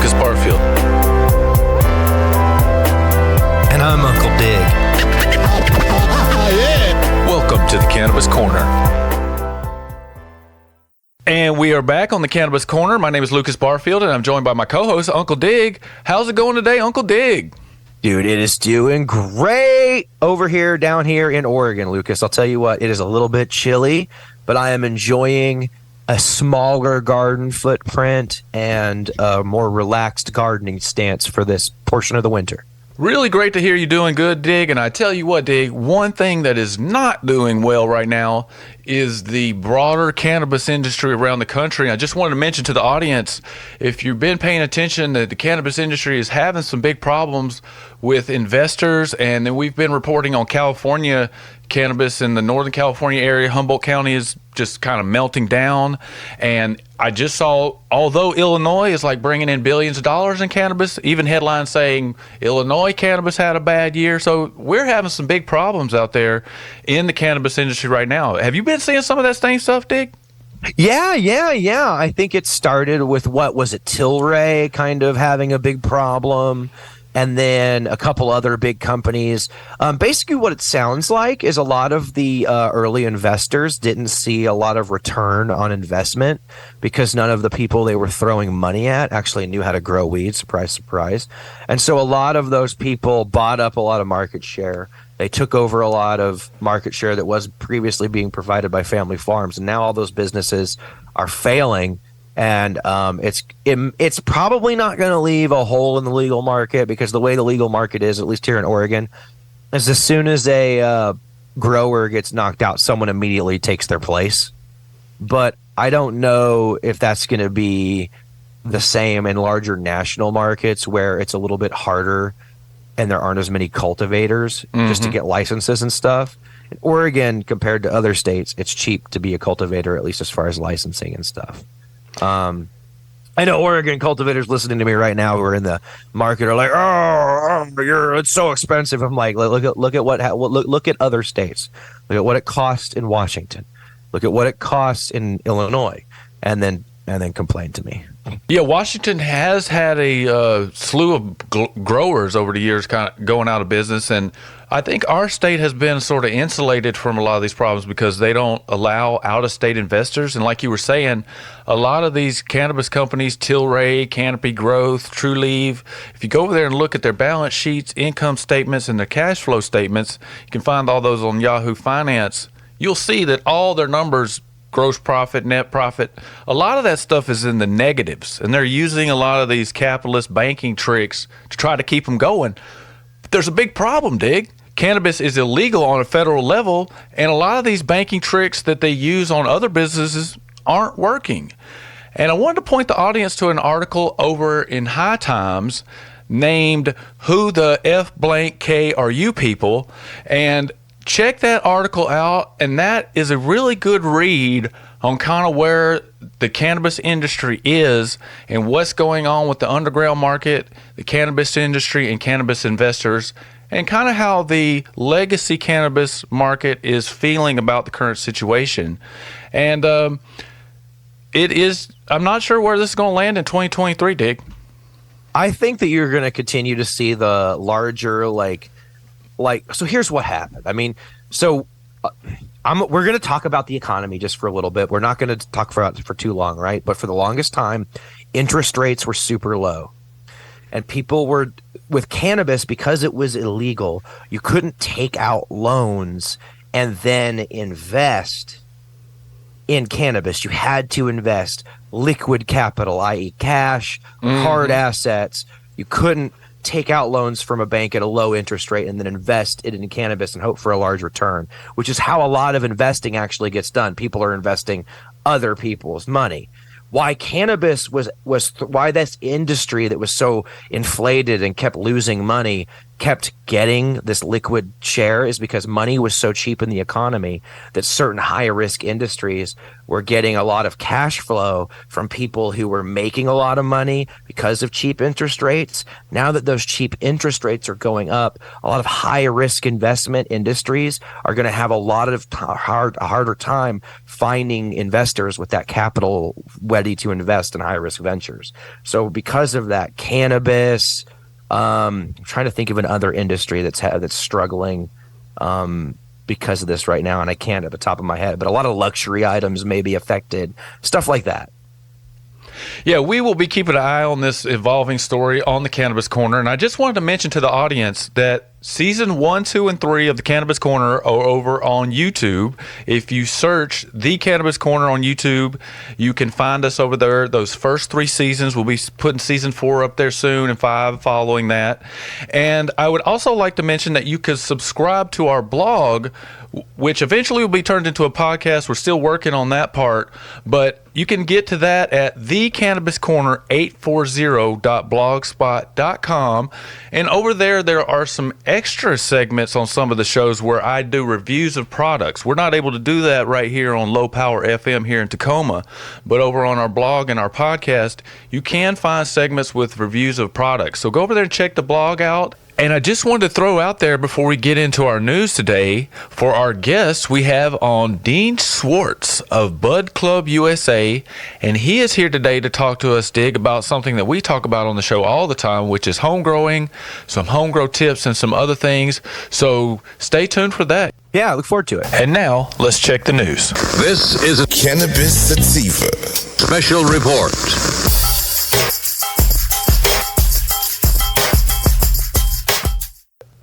Lukas Barfield. And I'm Uncle Dig. Welcome to the Cannabis Corner. And we are back on the Cannabis Corner. My name is Lukas Barfield, and I'm joined by my co-host, Uncle Dig. How's it going today, Uncle Dig? Dude, it is doing great over here, down here in Oregon, Lukas. I'll tell you what, it is a little bit chilly, but I am enjoying a smaller garden footprint and a more relaxed gardening stance for this portion of the winter. Really great to hear you doing good, Dig. And I tell you what, Dig, one thing that is not doing well right now is the broader cannabis industry around the country. I just wanted to mention to the audience, if you've been paying attention, that the cannabis industry is having some big problems with investors. And then we've been reporting on California cannabis in the Northern California area. Humboldt County is just kind of melting down. And I just saw, although Illinois is like bringing in billions of dollars in cannabis, even headlines saying Illinois cannabis had a bad year. So we're having some big problems out there in the cannabis industry right now. Have you been seeing some of that same stuff, Dick? Yeah. I think it started with, what was it, Tilray kind of having a big problem, and then a couple other big companies. Basically what it sounds like is a lot of the early investors didn't see a lot of return on investment because none of the people they were throwing money at actually knew how to grow weed. Surprise, surprise. And so a lot of those people bought up a lot of market share. They took over a lot of market share that was previously being provided by family farms. And now all those businesses are failing. And it's probably not going to leave a hole in the legal market, because the way the legal market is, at least here in Oregon, is as soon as a grower gets knocked out, someone immediately takes their place. But I don't know if that's going to be the same in larger national markets where it's a little bit harder and there aren't as many cultivators just to get licenses and stuff. In Oregon, compared to other states, it's cheap to be a cultivator, at least as far as licensing and stuff. I know Oregon cultivators listening to me right now who are in the market are like, it's so expensive. I'm like, look at other states. Look at what it costs in Washington. Look at what it costs in Illinois, and then complain to me. Yeah, Washington has had a slew of growers over the years kind of going out of business, and I think our state has been sort of insulated from a lot of these problems because they don't allow out-of-state investors. And like you were saying, a lot of these cannabis companies, Tilray, Canopy Growth, Trulieve, if you go over there and look at their balance sheets, income statements, and their cash flow statements, you can find all those on Yahoo Finance. You'll see that all their numbers, gross profit, net profit, a lot of that stuff is in the negatives, and they're using a lot of these capitalist banking tricks to try to keep them going. But there's a big problem, Dig. Cannabis is illegal on a federal level, and a lot of these banking tricks that they use on other businesses aren't working. And I wanted to point the audience to an article over in High Times named "Who the F blank K Are You People?" and check that article out, and that is a really good read on kind of where the cannabis industry is and what's going on with the underground market, the cannabis industry, and cannabis investors, and kind of how the legacy cannabis market is feeling about the current situation. And I'm not sure where this is going to land in 2023, Dick. I think that you're going to continue to see the larger, so here's what happened. I mean, we're going to talk about the economy just for a little bit. We're not going to talk for too long, right? But for the longest time, interest rates were super low. And people were, with cannabis, because it was illegal, you couldn't take out loans and then invest in cannabis. You had to invest liquid capital, i.e. cash, hard assets. You couldn't take out loans from a bank at a low interest rate and then invest it in cannabis and hope for a large return, which is how a lot of investing actually gets done. People are investing other people's money. Why cannabis why this industry that was so inflated and kept losing money kept getting this liquid share is because money was so cheap in the economy that certain high risk industries were getting a lot of cash flow from people who were making a lot of money because of cheap interest rates. Now that those cheap interest rates are going up, a lot of high risk investment industries are going to have a lot of harder time finding investors with that capital ready to invest in high risk ventures. So because of that, cannabis, I'm trying to think of another industry that's struggling because of this right now, and I can't at the top of my head, but a lot of luxury items may be affected, stuff like that. Yeah, we will be keeping an eye on this evolving story on the Cannabis Corner. And I just wanted to mention to the audience that season 1, 2, and 3 of the Cannabis Corner are over on YouTube. If you search the Cannabis Corner on YouTube, you can find us over there. Those first 3 seasons, we'll be putting season 4 up there soon and 5 following that. And I would also like to mention that you could subscribe to our blog, which eventually will be turned into a podcast. We're still working on that part, but you can get to that at thecannabiscorner840.blogspot.com. And over there are some extra segments on some of the shows where I do reviews of products. We're not able to do that right here on Low Power FM here in Tacoma, but over on our blog and our podcast, you can find segments with reviews of products. So go over there and check the blog out. And I just wanted to throw out there before we get into our news today, for our guests, we have on Dean Schwartz of Bud Club USA, and he is here today to talk to us, Dig, about something that we talk about on the show all the time, which is home growing, some home grow tips, and some other things. So stay tuned for that. Yeah, I look forward to it. And now, let's check the news. This is a Cannabis Sativa special report.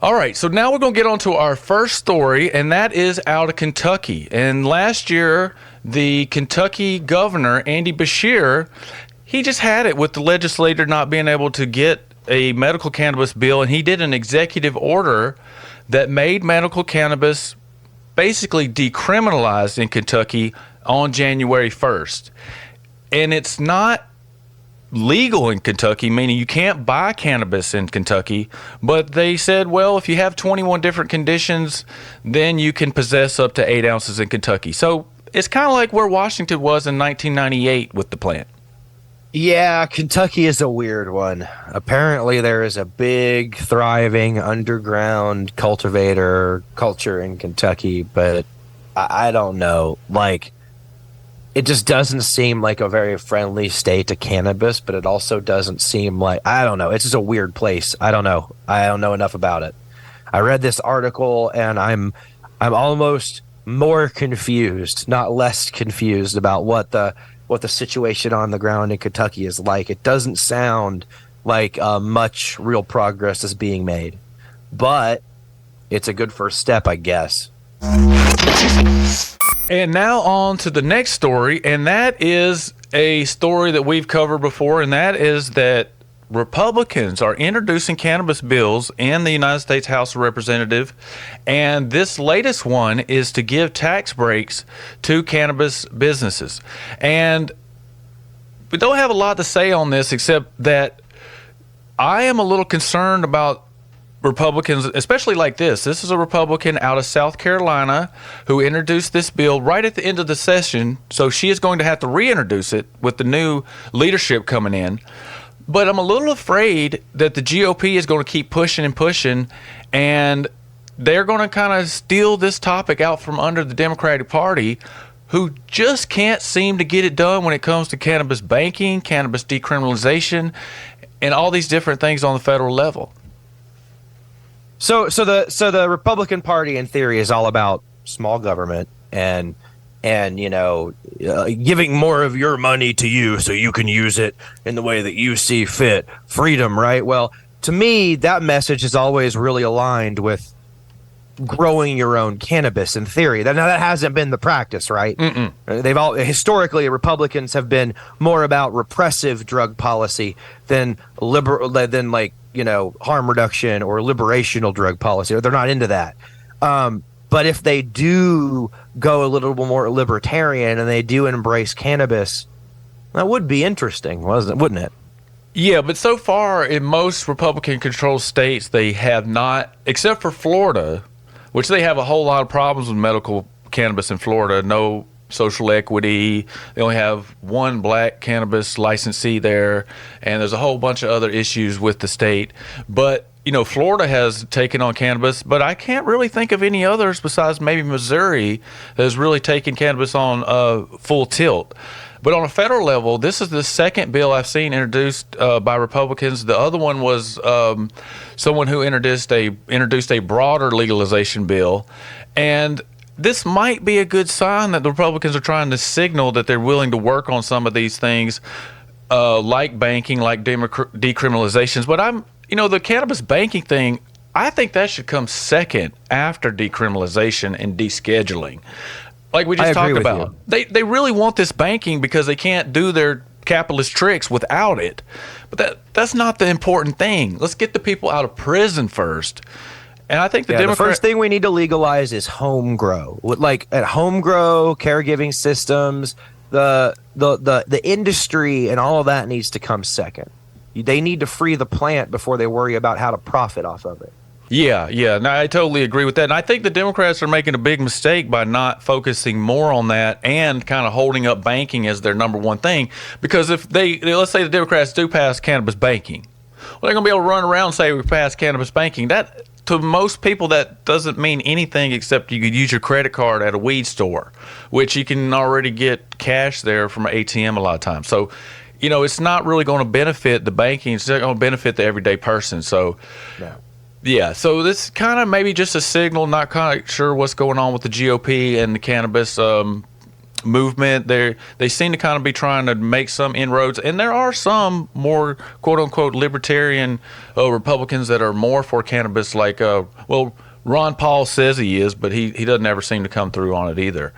All right, so now we're going to get on to our first story, and that is out of Kentucky. And last year, the Kentucky governor, Andy Beshear, he just had it with the legislator not being able to get a medical cannabis bill, and he did an executive order that made medical cannabis basically decriminalized in Kentucky on January 1st. And it's not legal in Kentucky, meaning you can't buy cannabis in Kentucky, but they said, well, if you have 21 different conditions, then you can possess up to 8 ounces in Kentucky. So it's kind of like where Washington was in 1998 with the plant. Yeah, Kentucky is a weird one. Apparently there is a big, thriving underground cultivator culture in Kentucky, but I don't know. Like, it just doesn't seem like a very friendly state to cannabis, but it also doesn't seem like, I don't know. It's just a weird place. I don't know. I don't know enough about it. I read this article and I'm almost more confused, not less confused, about what the situation on the ground in Kentucky is like. It doesn't sound like much real progress is being made, but it's a good first step, I guess. And now on to the next story, and that is a story that we've covered before, and that is that Republicans are introducing cannabis bills in the United States House of Representatives, and this latest one is to give tax breaks to cannabis businesses. And we don't have a lot to say on this except that I am a little concerned about Republicans, especially like this. This is a Republican out of South Carolina who introduced this bill right at the end of the session, so she is going to have to reintroduce it with the new leadership coming in. But I'm a little afraid that the GOP is going to keep pushing and pushing, and they're going to kind of steal this topic out from under the Democratic Party, who just can't seem to get it done when it comes to cannabis banking, cannabis decriminalization, and all these different things on the federal level. So the Republican Party, in theory, is all about small government and giving more of your money to you so you can use it in the way that you see fit. Freedom, right? Well, to me, that message is always really aligned with growing your own cannabis. In theory, that hasn't been the practice, right? Mm-mm. Historically, Republicans have been more about repressive drug policy than harm reduction or liberational drug policy. Or they're not into that. But if they do go a little more libertarian and they do embrace cannabis, that would be interesting, wouldn't it? Yeah, but so far in most Republican-controlled states, they have not, except for Florida, which they have a whole lot of problems with medical cannabis in Florida. No social equity. They only have one black cannabis licensee there, and there's a whole bunch of other issues with the state. But Florida has taken on cannabis, but I can't really think of any others besides maybe Missouri that has really taken cannabis on full tilt. But on a federal level, this is the second bill I've seen introduced by Republicans. The other one was someone who introduced a broader legalization bill, and this might be a good sign that the Republicans are trying to signal that they're willing to work on some of these things, like banking, like decriminalizations. But the cannabis banking thing, I think that should come second after decriminalization and descheduling. Like we just talked about. They really want this banking because they can't do their capitalist tricks without it. But that's not the important thing. Let's get the people out of prison first. And I think the first thing we need to legalize is home grow. Like at home grow, caregiving systems, the industry and all of that needs to come second. They need to free the plant before they worry about how to profit off of it. Yeah. No, I totally agree with that. And I think the Democrats are making a big mistake by not focusing more on that and kind of holding up banking as their number one thing. Because if let's say the Democrats do pass cannabis banking, well, they're going to be able to run around and say we passed cannabis banking. That, to most people, that doesn't mean anything except you could use your credit card at a weed store, which you can already get cash there from an ATM a lot of times. So, it's not really going to benefit the banking. It's not going to benefit the everyday person. So, yeah. So this kind of maybe just a signal. Not kind of sure what's going on with the GOP and the cannabis movement. They seem to kind of be trying to make some inroads, and there are some more quote unquote libertarian Republicans that are more for cannabis. Like, Ron Paul says he is, but he doesn't ever seem to come through on it either.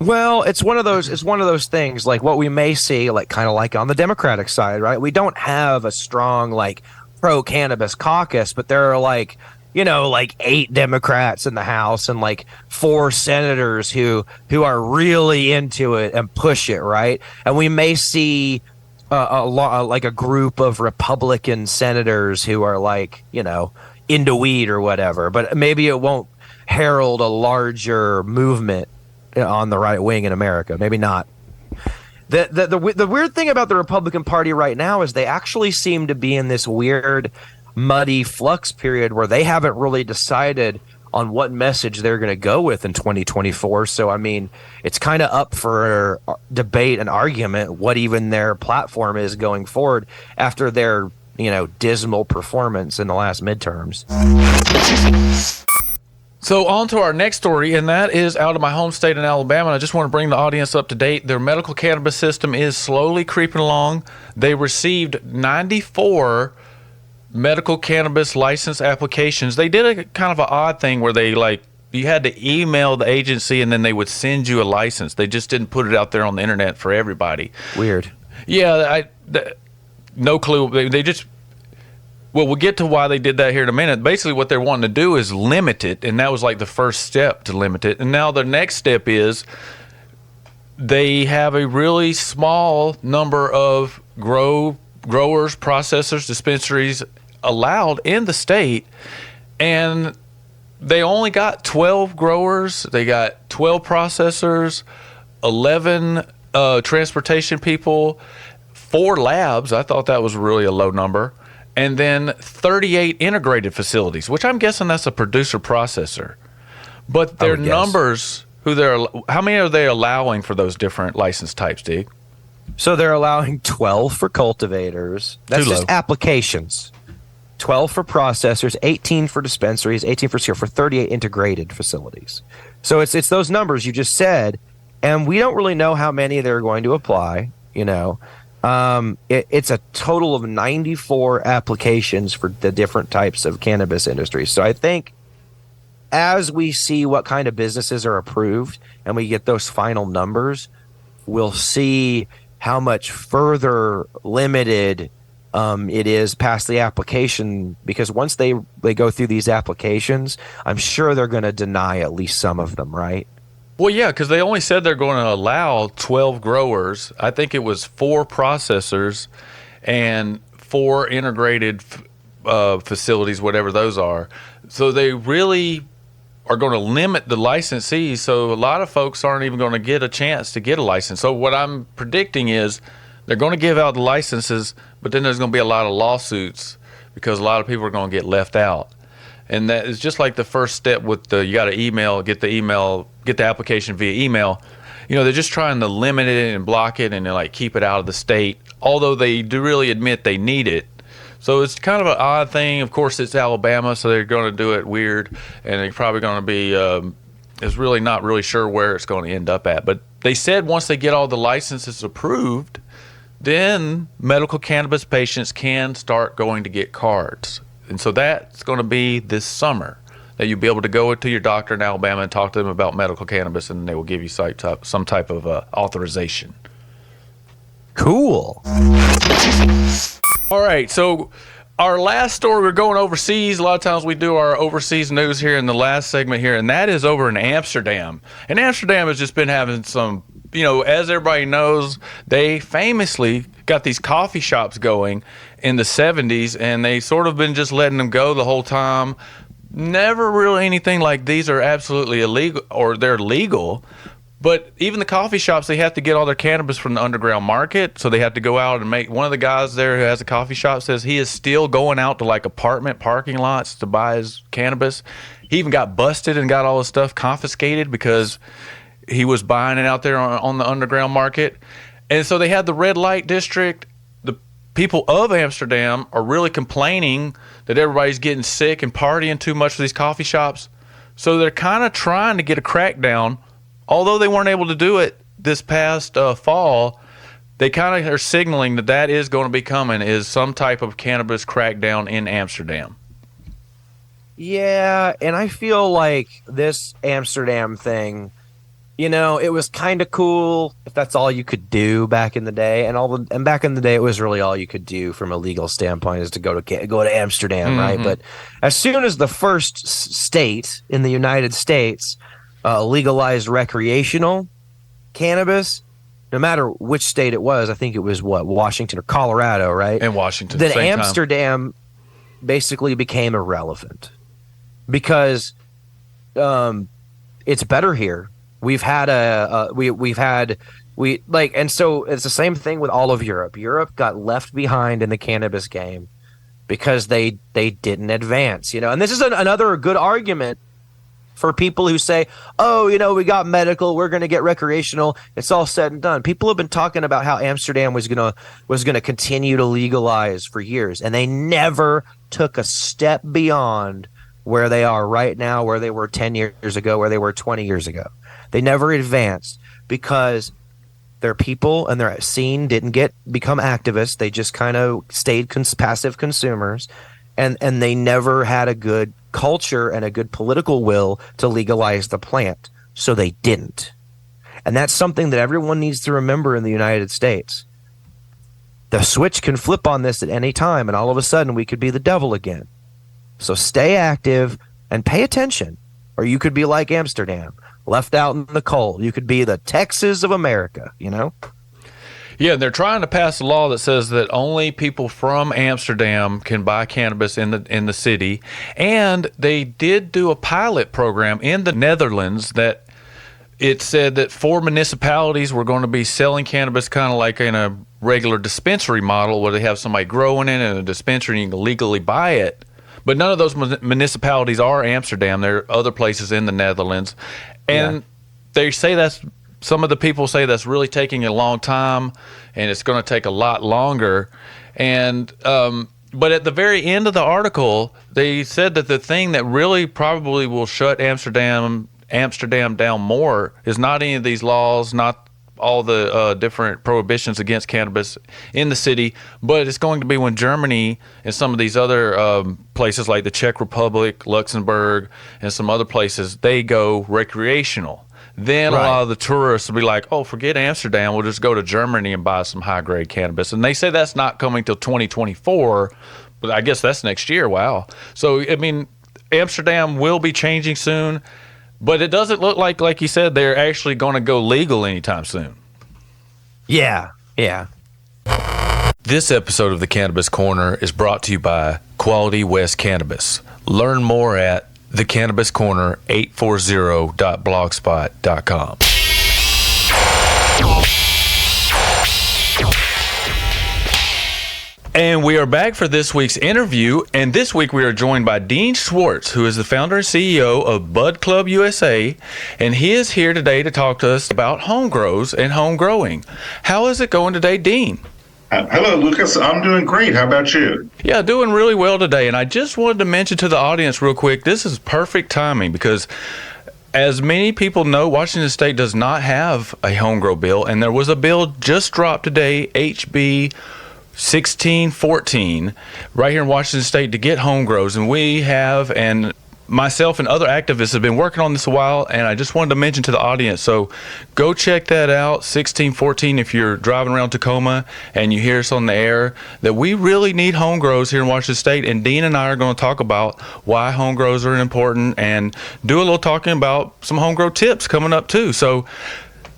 Well, it's one of those things, like what we may see, like kind of like on the Democratic side, right? We don't have a strong like pro-cannabis caucus, but there are like 8 Democrats in the House and like 4 senators who are really into it and push it, right? And we may see like a group of Republican senators who are like into weed or whatever, but maybe it won't herald a larger movement on the right wing in America. Maybe not. The weird thing about the Republican Party right now is they actually seem to be in this weird, muddy flux period where they haven't really decided on what message they're going to go with in 2024. So, I mean, it's kind of up for debate and argument what even their platform is going forward after their, dismal performance in the last midterms. So on to our next story, and that is out of my home state in Alabama. And I just want to bring the audience up to date. Their medical cannabis system is slowly creeping along. They received 94 medical cannabis license applications. They did a kind of an odd thing where they you had to email the agency and then they would send you a license. They just didn't put it out there on the internet for everybody. Weird. Yeah, no clue. They just... Well, we'll get to why they did that here in a minute. Basically, what they're wanting to do is limit it, and that was like the first step to limit it. And now the next step is they have a really small number of growers, processors, dispensaries allowed in the state, and they only got 12 growers. They got 12 processors, 11 transportation people, 4 labs. I thought that was really a low number. And then 38 integrated facilities, which I'm guessing that's a producer processor. But their numbers, how many are they allowing for those different license types, Dig? So they're allowing 12 for cultivators. That's Too just low. applications. 12 for processors, 18 for dispensaries, 18 for 38 integrated facilities. So it's those numbers you just said, and we don't really know how many they're going to apply, It's a total of 94 applications for the different types of cannabis industries. So I think as we see what kind of businesses are approved and we get those final numbers, we'll see how much further limited it is past the application, because once they go through these applications, I'm sure they're going to deny at least some of them, right? Well, yeah, because they only said they're going to allow 12 growers. I think it was 4 processors and 4 integrated facilities, whatever those are. So they really are going to limit the licensees, so a lot of folks aren't even going to get a chance to get a license. So what I'm predicting is they're going to give out the licenses, but then there's going to be a lot of lawsuits because a lot of people are going to get left out. And that is just like the first step with you got to get the application via email. They're just trying to limit it and block it and like keep it out of the state, although they do really admit they need it. So it's kind of an odd thing. Of course, it's Alabama, so they're going to do it weird, and they're probably going to be is really not really sure where it's going to end up at. But they said once they get all the licenses approved, then medical cannabis patients can start going to get cards. And so that's going to be this summer that you'll be able to go to your doctor in Alabama and talk to them about medical cannabis, and they will give you some type of authorization. Cool. All right, so our last story, we're going overseas. A lot of times we do our overseas news here in the last segment here, and that is over in Amsterdam. And Amsterdam has just been having some, as everybody knows, they famously got these coffee shops going in the 70s, and they sort of been just letting them go the whole time. Never really anything like these are absolutely illegal, or they're legal. But even the coffee shops, they have to get all their cannabis from the underground market. So they have to go out and make. One of the guys there who has a coffee shop says he is still going out to like apartment parking lots to buy his cannabis. He even got busted and got all his stuff confiscated because he was buying it out there on the underground market. And so they had the red light district. The people of Amsterdam are really complaining that everybody's getting sick and partying too much for these coffee shops. So they're kind of trying to get a crackdown. Although they weren't able to do it this past fall, they kind of are signaling that is going to be coming, is some type of cannabis crackdown in Amsterdam. Yeah, and I feel like this Amsterdam thing, it was kind of cool if that's all you could do back in the day, and back in the day it was really all you could do from a legal standpoint is to go to Amsterdam, right? But as soon as the first state in the United States legalized recreational cannabis, no matter which state it was, I think it was Washington or Colorado, right? And Washington. Then Amsterdam basically became irrelevant because it's better here. We've had and so it's the same thing with all of Europe. Europe got left behind in the cannabis game because they didn't advance, and this is another good argument for people who say, we got medical, we're going to get recreational. It's all said and done. People have been talking about how Amsterdam was going to continue to legalize for years, and they never took a step beyond where they are right now, where they were 10 years ago, where they were 20 years ago. They never advanced because their people and their scene didn't become activists. They just kind of stayed passive consumers, and they never had a good culture and a good political will to legalize the plant, so they didn't. And that's something that everyone needs to remember in the United States. The switch can flip on this at any time, and all of a sudden we could be the devil again. So stay active and pay attention, or you could be like Amsterdam, left out in the cold. You could be the Texas of America, Yeah, they're trying to pass a law that says that only people from Amsterdam can buy cannabis in the city. And they did do a pilot program in the Netherlands that it said that 4 municipalities were going to be selling cannabis kind of like in a regular dispensary model where they have somebody growing it in a dispensary and you can legally buy it. But none of those municipalities are Amsterdam. There are other places in the Netherlands. And they say some of the people say that's really taking a long time and it's going to take a lot longer. And but at the very end of the article, they said that the thing that really probably will shut Amsterdam down more is not any of these laws, not all the different prohibitions against cannabis in the city, but it's going to be when Germany and some of these other places like the Czech Republic, Luxembourg, and some other places, they go recreational. Then Right. A lot of the tourists will be like, oh, forget Amsterdam, we'll just go to Germany and buy some high-grade cannabis. And they say that's not coming till 2024, but I guess that's next year. Wow. So, I mean, Amsterdam will be changing soon, but it doesn't look like you said, they're actually going to go legal anytime soon. Yeah. This episode of the Cannabis Corner is brought to you by Quality West Cannabis. Learn more at The Cannabis Corner 840.blogspot.com. And we are back for this week's interview. And this week we are joined by Dean Schwartz, who is the founder and CEO of Bud Club USA. And he is here today to talk to us about home grows and home growing. How is it going today, Dean? Hello, Lukas. I'm doing great. How about you? Yeah, doing really well today. And I just wanted to mention to the audience real quick, this is perfect timing because as many people know, Washington State does not have a home grow bill. And there was a bill just dropped today, HB 1614, right here in Washington State to get home grows. And we have, and myself and other activists have been working on this a while, and I just wanted to mention to the audience, so go check that out, 1614, if you're driving around Tacoma and you hear us on the air, that we really need home grows here in Washington State, and Dean and I are going to talk about why home grows are important and do a little talking about some home grow tips coming up too. So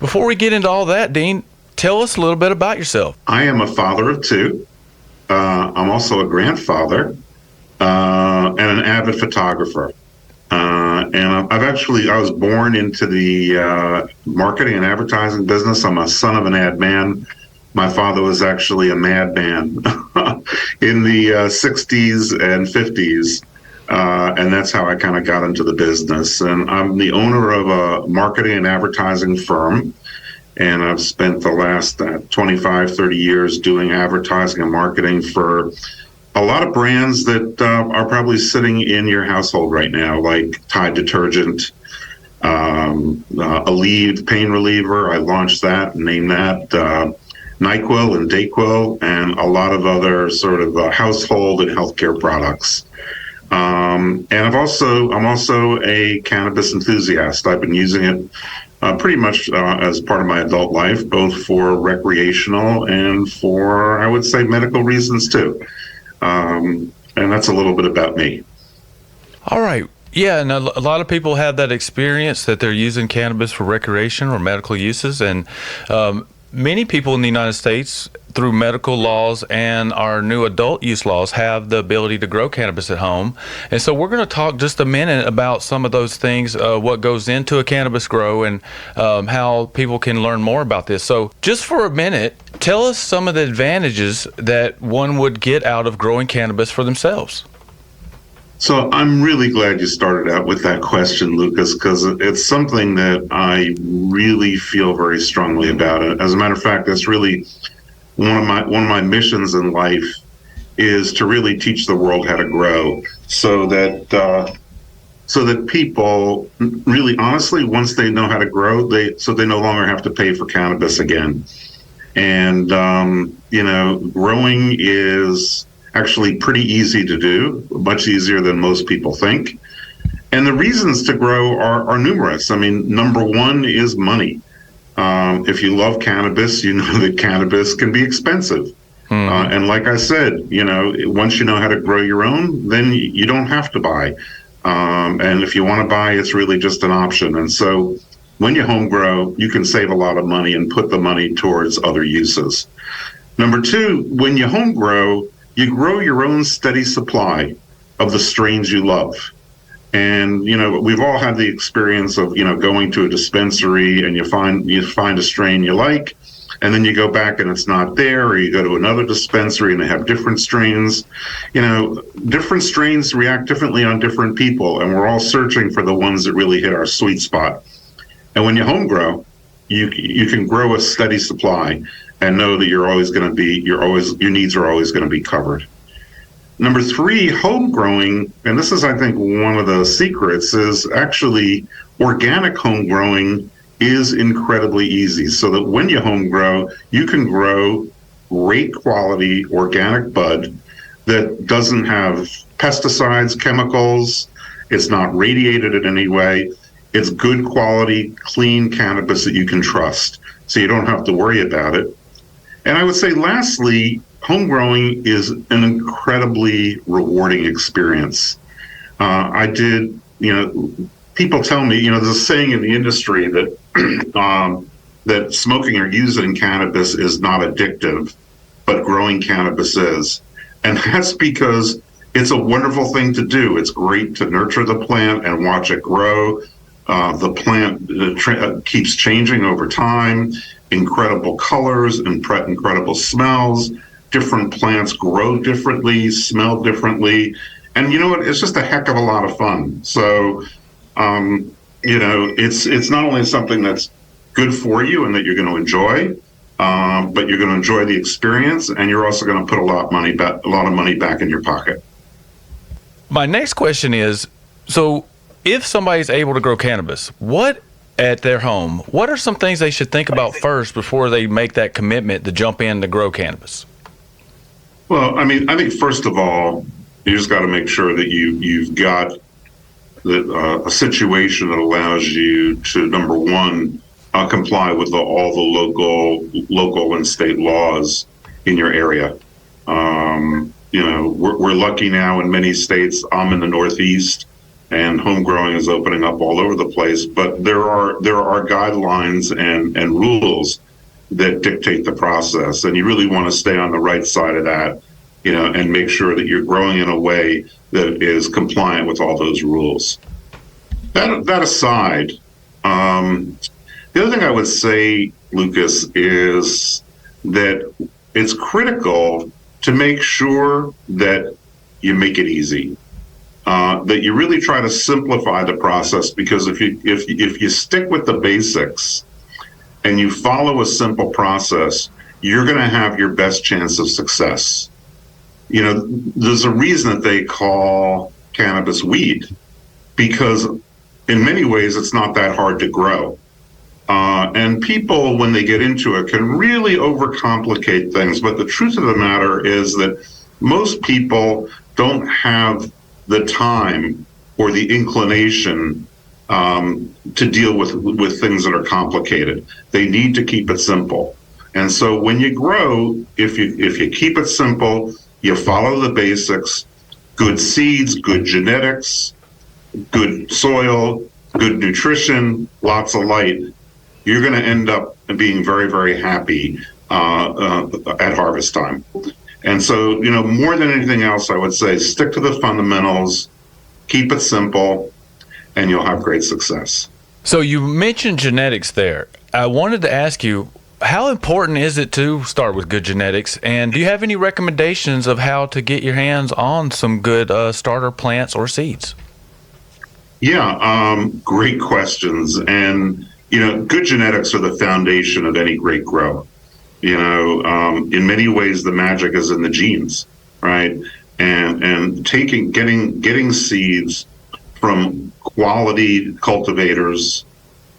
before we get into all that, Dean, tell us a little bit about yourself. I am a father of two. I'm also a grandfather and an avid photographer. And I was born into the marketing and advertising business. I'm a son of an ad man. My father was actually a madman in the 60s and 50s. And that's how I kind of got into the business. And I'm the owner of a marketing and advertising firm. And I've spent the last 25, 30 years doing advertising and marketing for a lot of brands that are probably sitting in your household right now, like Tide detergent, Aleve pain reliever. I launched that, named that, NyQuil and DayQuil, and a lot of other sort of household and healthcare products. And I'm also a cannabis enthusiast. I've been using it pretty much as part of my adult life, both for recreational and for, I would say, medical reasons too. And that's a little bit about me. All right. Yeah, and a lot of people have that experience that they're using cannabis for recreation or medical uses. And many people in the United States, through medical laws and our new adult use laws, have the ability to grow cannabis at home. And so we're going to talk just a minute about some of those things, what goes into a cannabis grow and how people can learn more about this. So just for a minute, tell us some of the advantages that one would get out of growing cannabis for themselves. So I'm really glad you started out with that question, Lukas, because it's something that I really feel very strongly about. It. As a matter of fact, that's really one of my missions in life, is to really teach the world how to grow, so that people really, honestly, once they know how to grow, they no longer have to pay for cannabis again. And growing is actually pretty easy to do, much easier than most people think. And the reasons to grow are numerous. I mean, number one is money. If you love cannabis, you know that cannabis can be expensive. And like I said, once you know how to grow your own, then you don't have to buy. And if you want to buy, it's really just an option. And so when you home grow, you can save a lot of money and put the money towards other uses. Number two, when you home grow, you grow your own steady supply of the strains you love. And, we've all had the experience of, going to a dispensary and you find a strain you like, and then you go back and it's not there, or you go to another dispensary and they have different strains. Different strains react differently on different people, and we're all searching for the ones that really hit our sweet spot. And when you home grow, you can grow a steady supply and know that your needs are always going to be covered. Number three, home growing, and this is, I think, one of the secrets, is actually organic home growing is incredibly easy. So that when you home grow, you can grow great quality organic bud that doesn't have pesticides, chemicals. It's not radiated in any way. It's good quality, clean cannabis that you can trust. So you don't have to worry about it. And I would say, lastly, home growing is an incredibly rewarding experience. People tell me, there's a saying in the industry that that smoking or using cannabis is not addictive, but growing cannabis is. And that's because it's a wonderful thing to do. It's great to nurture the plant and watch it grow. The plant keeps changing over time, incredible colors and incredible smells. Different plants grow differently, smell differently. And you know what? It's just a heck of a lot of fun. So, it's not only something that's good for you and that you're going to enjoy, but you're going to enjoy the experience, and you're also going to put a lot of money back in your pocket. My next question is, so if somebody's able to grow cannabis, at their home, what are some things they should think about first before they make that commitment to jump in to grow cannabis? Well, I think first of all, you just got to make sure that you've got a situation that allows you to, number one, comply with all the local and state laws in your area. We're lucky now in many states. I'm in the Northeast, and home growing is opening up all over the place. But there are guidelines and rules that dictate the process, and you really want to stay on the right side of that, and make sure that you're growing in a way that is compliant with all those rules. That aside, the other thing I would say, Lukas, is that it's critical to make sure that you make it easy, that you really try to simplify the process, because if you stick with the basics and you follow a simple process, you're going to have your best chance of success. There's a reason that they call cannabis weed, because in many ways it's not that hard to grow. And people, when they get into it, can really overcomplicate things. But the truth of the matter is that most people don't have the time or the inclination to deal with things that are complicated. They need to keep it simple. And so when you grow, if you keep it simple, you follow the basics, good seeds, good genetics, good soil, good nutrition, lots of light, you're going to end up being very, very happy at harvest time. And so, more than anything else, I would say stick to the fundamentals, keep it simple, and you'll have great success. So you mentioned genetics there. I wanted to ask you, how important is it to start with good genetics? And do you have any recommendations of how to get your hands on some good starter plants or seeds? Yeah, great questions. And good genetics are the foundation of any great grow. In many ways, the magic is in the genes, right? And getting seeds from quality cultivators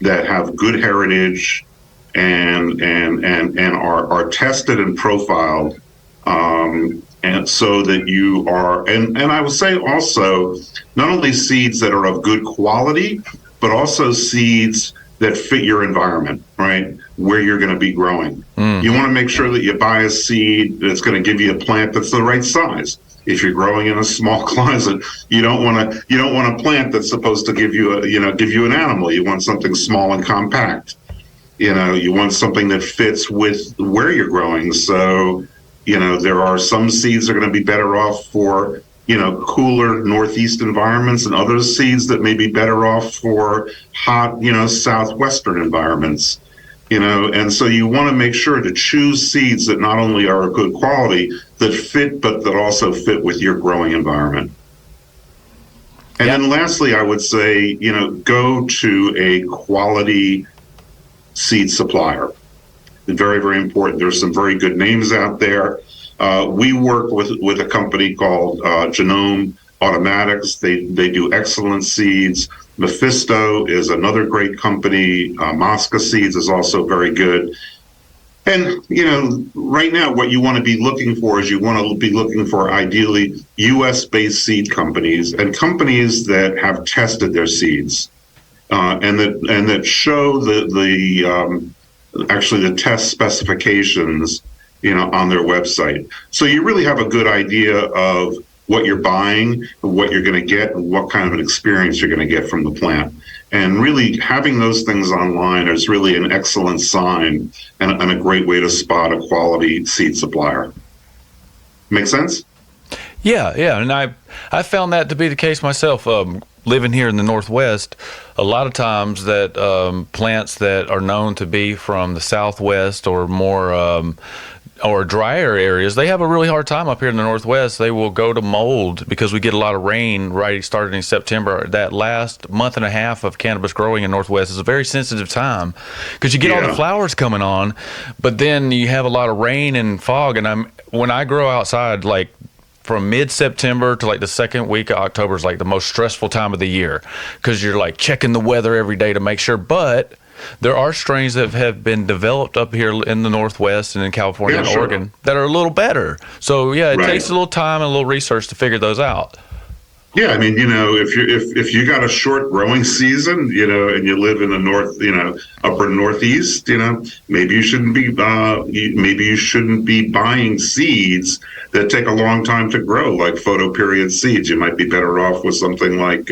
that have good heritage and are tested and profiled, and so that you are, and I will say also, not only seeds that are of good quality, but also seeds that fit your environment, right? Where you're going to be growing. You want to make sure that you buy a seed that's going to give you a plant that's the right size. If you're growing in a small closet, you don't want a plant that's supposed to give you an animal. You want something small and compact. You want something that fits with where you're growing. So, there are some seeds that are going to be better off for cooler northeast environments, and other seeds that may be better off for hot, southwestern environments, and so you want to make sure to choose seeds that not only are of good quality, that fit, but that also fit with your growing environment. And then lastly, I would say, go to a quality seed supplier. Very, very important. There's some very good names out there. We work with a company called Genome Automatics. They do excellent seeds. Mephisto is another great company. Mosca Seeds is also very good. And, right now what you want to be looking for is you want to be looking for ideally U.S.-based seed companies, and companies that have tested their seeds and that show actually the test specifications on their website. So you really have a good idea of what you're buying, what you're going to get, and what kind of an experience you're going to get from the plant. And really having those things online is really an excellent sign and a great way to spot a quality seed supplier. Make sense? Yeah, and I found that to be the case myself. Living here in the Northwest, a lot of times that plants that are known to be from the Southwest or more or drier areas, they have a really hard time up here in the Northwest. They will go to mold because we get a lot of rain right starting in September. That last month and a half of cannabis growing in Northwest is a very sensitive time because you get all the flowers coming on, but then you have a lot of rain and fog. And when I grow outside, like from mid-September to like the second week of October is like the most stressful time of the year because you're like checking the weather every day to make sure. But there are strains that have been developed up here in the Northwest and in California and Oregon that are a little better. So it takes a little time and a little research to figure those out. Yeah, I mean, if you got a short growing season, and you live in the upper Northeast, maybe you shouldn't be buying seeds that take a long time to grow, like photoperiod seeds. You might be better off with something like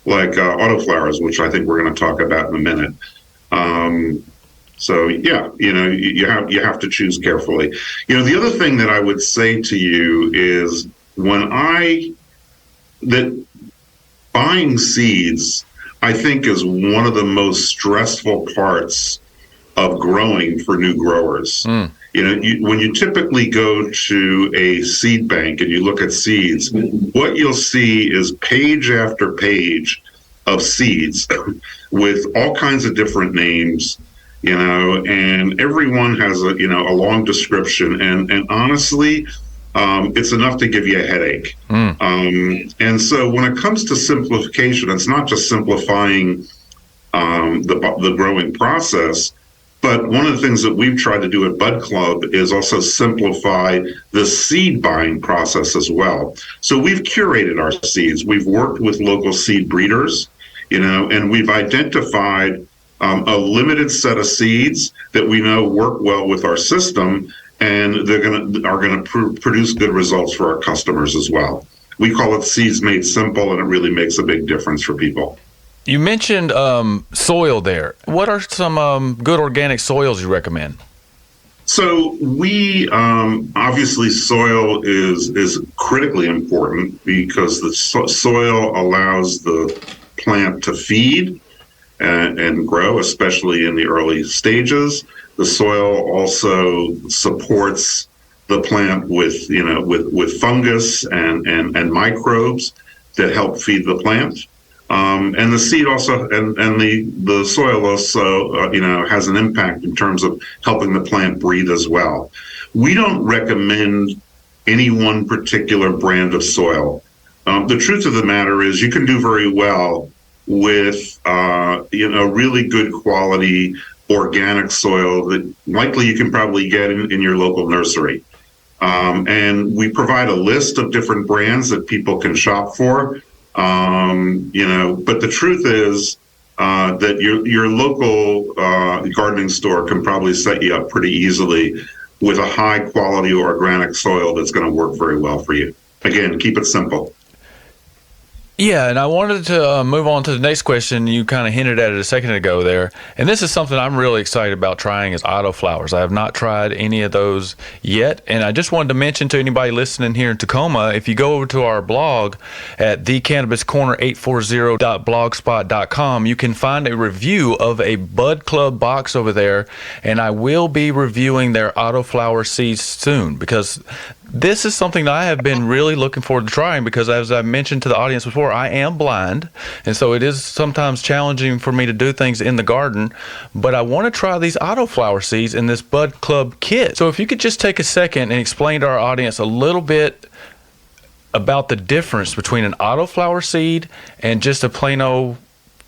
autoflowers, which I think we're going to talk about in a minute. You have to choose carefully. The other thing that I would say to you is that buying seeds, I think, is one of the most stressful parts of growing for new growers. When you typically go to a seed bank and you look at seeds, what you'll see is page after page of seeds with all kinds of different names, and everyone has a long description. And honestly, it's enough to give you a headache. And so when it comes to simplification, it's not just simplifying the growing process, but one of the things that we've tried to do at Bud Club is also simplify the seed buying process as well. So we've curated our seeds. We've worked with local seed breeders, and we've identified a limited set of seeds that we know work well with our system, and are going to produce good results for our customers as well. We call it Seeds Made Simple, and it really makes a big difference for people. You mentioned soil there. What are some good organic soils you recommend? So we obviously soil is critically important because the soil allows the plant to feed and grow, especially in the early stages. The soil also supports the plant with fungus and microbes that help feed the plant. And the seed also and the soil also has an impact in terms of helping the plant breathe as well. We don't recommend any one particular brand of soil. The truth of the matter is you can do very well with really good quality organic soil that likely you can probably get in your local nursery. And we provide a list of different brands that people can shop for. But the truth is that your local gardening store can probably set you up pretty easily with a high quality organic soil that's going to work very well for you. Again, keep it simple. Yeah, and I wanted to move on to the next question. You kind of hinted at it a second ago there. And this is something I'm really excited about trying is autoflowers. I have not tried any of those yet. And I just wanted to mention to anybody listening here in Tacoma, if you go over to our blog at thecannabiscorner840.blogspot.com, you can find a review of a Bud Club box over there. And I will be reviewing their autoflower seeds soon because this is something that I have been really looking forward to trying because, as I mentioned to the audience before, I am blind, and so it is sometimes challenging for me to do things in the garden, but I want to try these autoflower seeds in this Bud Club kit. So if you could just take a second and explain to our audience a little bit about the difference between an autoflower seed and just a plain old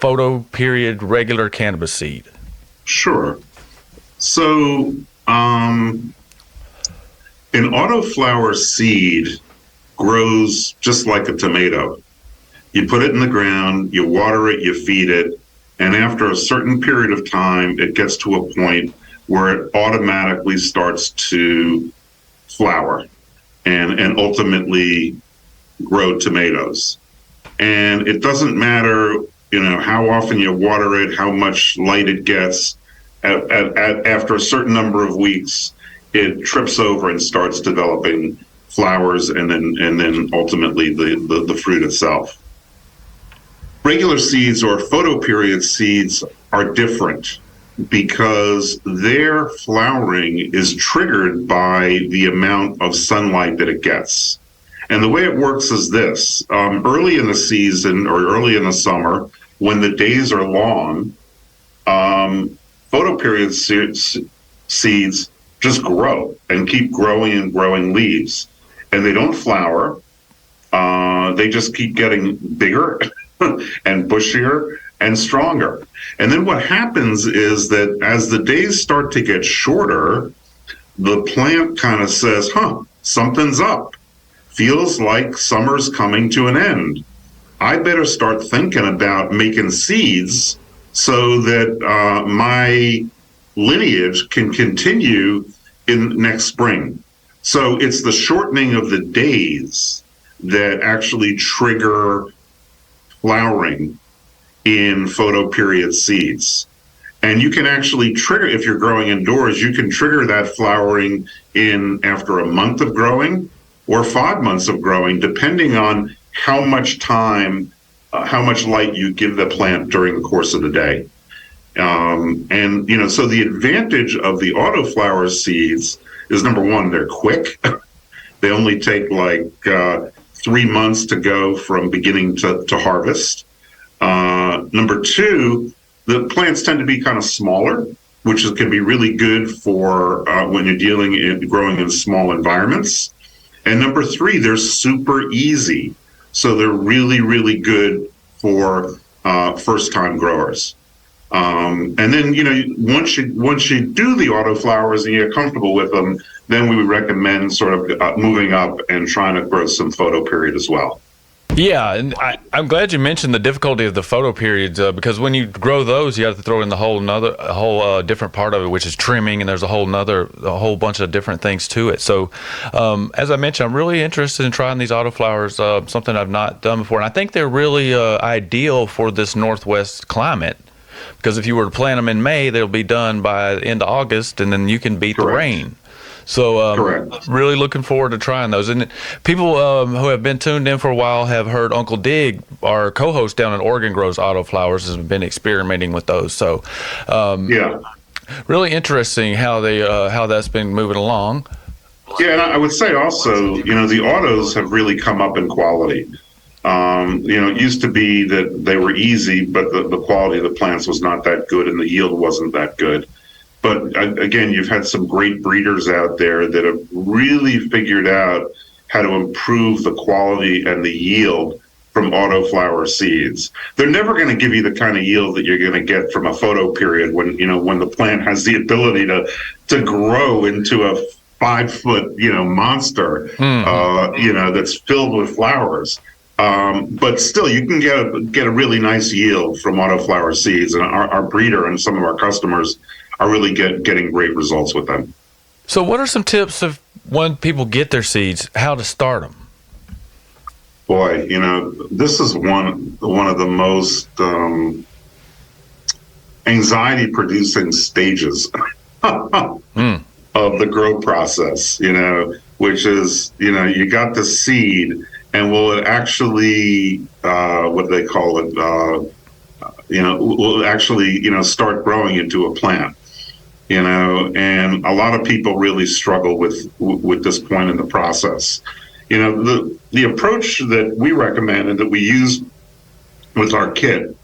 photoperiod regular cannabis seed. Sure. So, an autoflower seed grows just like a tomato. You put it in the ground, you water it, you feed it, and after a certain period of time, it gets to a point where it automatically starts to flower and ultimately grow tomatoes. And it doesn't matter, how often you water it, how much light it gets. After a certain number of weeks, it trips over and starts developing flowers, and then ultimately the fruit itself. Regular seeds or photoperiod seeds are different because their flowering is triggered by the amount of sunlight that it gets. And the way it works is this. Early in the season or early in the summer, when the days are long, photoperiod seeds just grow and keep growing and growing leaves. And they don't flower. They just keep getting bigger and bushier and stronger. And then what happens is that as the days start to get shorter, the plant kind of says, something's up. Feels like summer's coming to an end. I better start thinking about making seeds so that my lineage can continue in next spring. So it's the shortening of the days that actually trigger flowering in photoperiod seeds. And you can actually trigger, if you're growing indoors, you can trigger that flowering in after a month of growing or 5 months of growing, depending on how much time, how much light you give the plant during the course of the day. So the advantage of the autoflower seeds is, number one, they're quick. They only take like 3 months to go from beginning to harvest. Number two, the plants tend to be kind of smaller, which can be really good for when you're growing in small environments. And number three, they're super easy. So they're really, really good for first-time growers. And then, once you do the autoflowers and you're comfortable with them, then we would recommend sort of moving up and trying to grow some photoperiod as well. Yeah, and I'm glad you mentioned the difficulty of the photoperiods because when you grow those, you have to throw in a whole different part of it, which is trimming, and there's a whole bunch of different things to it. So, as I mentioned, I'm really interested in trying these autoflowers, something I've not done before, and I think they're really ideal for this Northwest climate. Because if you were to plant them in May, they'll be done by the end of August, and then you can beat Correct. the rain. So really looking forward to trying those. And people who have been tuned in for a while have heard Uncle Dig, our co-host down in Oregon, grows autoflowers, has been experimenting with those. So really interesting how that's been moving along. Yeah, and I would say also, the autos have really come up in quality. It used to be that they were easy, but the quality of the plants was not that good and the yield wasn't that good. But again, you've had some great breeders out there that have really figured out how to improve the quality and the yield from autoflower seeds. They're never going to give you the kind of yield that you're going to get from a photoperiod when the plant has the ability to grow into a 5-foot monster that's filled with flowers. But still, you can get a really nice yield from autoflower seeds, and our breeder and some of our customers are really getting great results with them. So what are some tips of when people get their seeds, how to start them? Boy, this is one of the most anxiety-producing stages of the grow process, which is, you got the seed, and will it actually, what do they call it, will it actually, start growing into a plant? And a lot of people really struggle with this point in the process. The approach that we recommend and that we use with our kit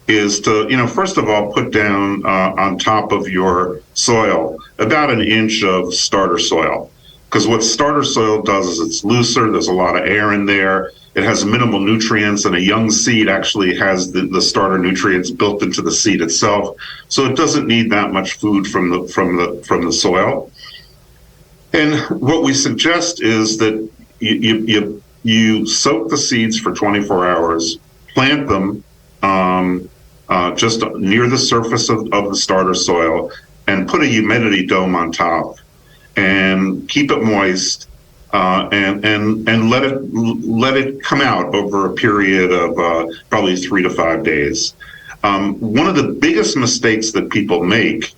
is to, first of all, put down on top of your soil about an inch of starter soil. Because what starter soil does is it's looser, there's a lot of air in there, it has minimal nutrients, and a young seed actually has the starter nutrients built into the seed itself. So it doesn't need that much food from the soil. And what we suggest is that you soak the seeds for 24 hours, plant them just near the surface of the starter soil, and put a humidity dome on top, and keep it moist, and let it come out over a period of probably 3 to 5 days. One of the biggest mistakes that people make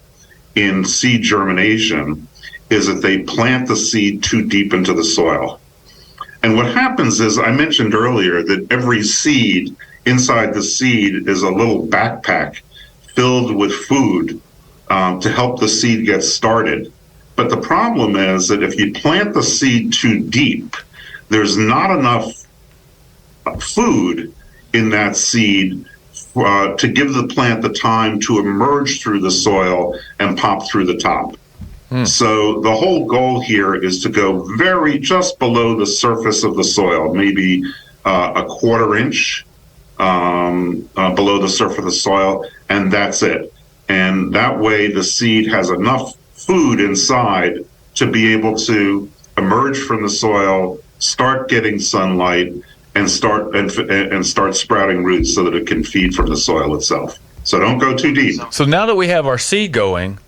in seed germination is that they plant the seed too deep into the soil. happens is, I mentioned earlier that every seed, inside the seed is a little backpack filled with food to help the seed get started. But the problem is that if you plant the seed too deep, there's not enough food in that seed to give the plant the time to emerge through the soil and pop through the top. So the whole goal here is to go just below the surface of the soil, maybe a quarter inch below the surface of the soil, and that's it. And that way the seed has enough food inside to be able to emerge from the soil, start getting sunlight, and start sprouting roots so that it can feed from the soil itself. So don't go too deep. So now that we have our seed going,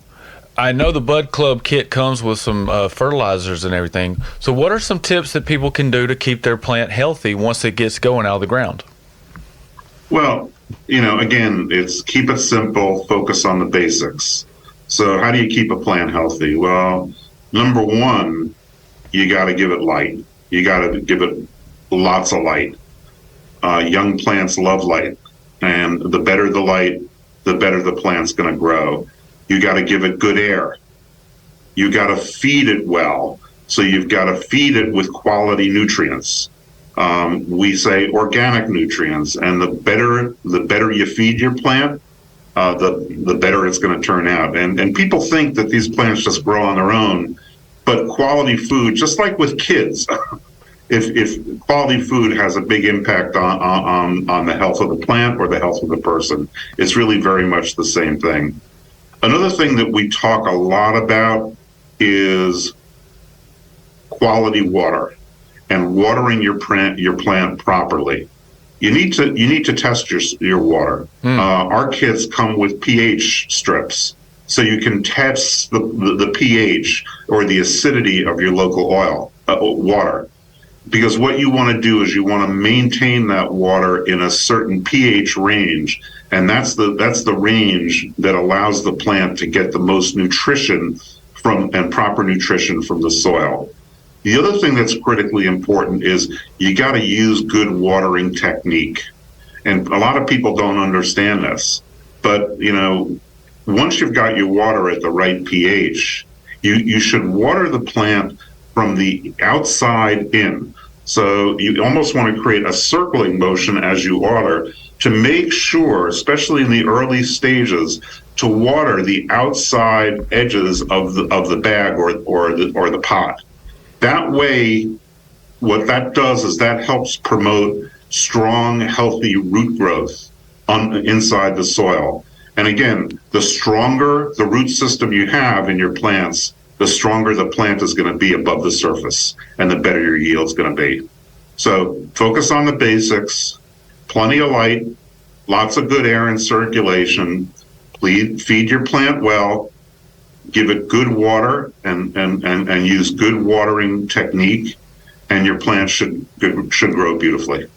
I know the Bud Club kit comes with some fertilizers and everything. So what are some tips that people can do to keep their plant healthy once it gets going out of the ground? Well, again, it's keep it simple, focus on the basics. So how do you keep a plant healthy? Well, number one, you got to give it light. You got to give it lots of light. Young plants love light, and the better the light, the better the plant's going to grow. You got to give it good air. You got to feed it well. So you've got to feed it with quality nutrients. We say organic nutrients, and the better you feed your plant, the better it's going to turn out. And people think that these plants just grow on their own, but quality food, just like with kids, if quality food has a big impact on the health of the plant or the health of the person, it's really very much the same thing. Another thing that we talk a lot about is quality water and watering your plant properly. You need to test your water. Our kits come with pH strips, so you can test the pH or the acidity of your local water. Because what you want to do is you want to maintain that water in a certain pH range, and that's the range that allows the plant to get the most nutrition and proper nutrition from the soil. The other thing that's critically important is you got to use good watering technique. And a lot of people don't understand this. But, once you've got your water at the right pH, you should water the plant from the outside in. So you almost want to create a circling motion as you water to make sure, especially in the early stages, to water the outside edges of the bag or the pot. That way, what that does is that helps promote strong, healthy root growth inside the soil. And again, the stronger the root system you have in your plants, the stronger the plant is going to be above the surface, and the better your yield's going to be. So focus on the basics, plenty of light, lots of good air and circulation, feed your plant well, give it good water, and use good watering technique, and your plant should grow beautifully.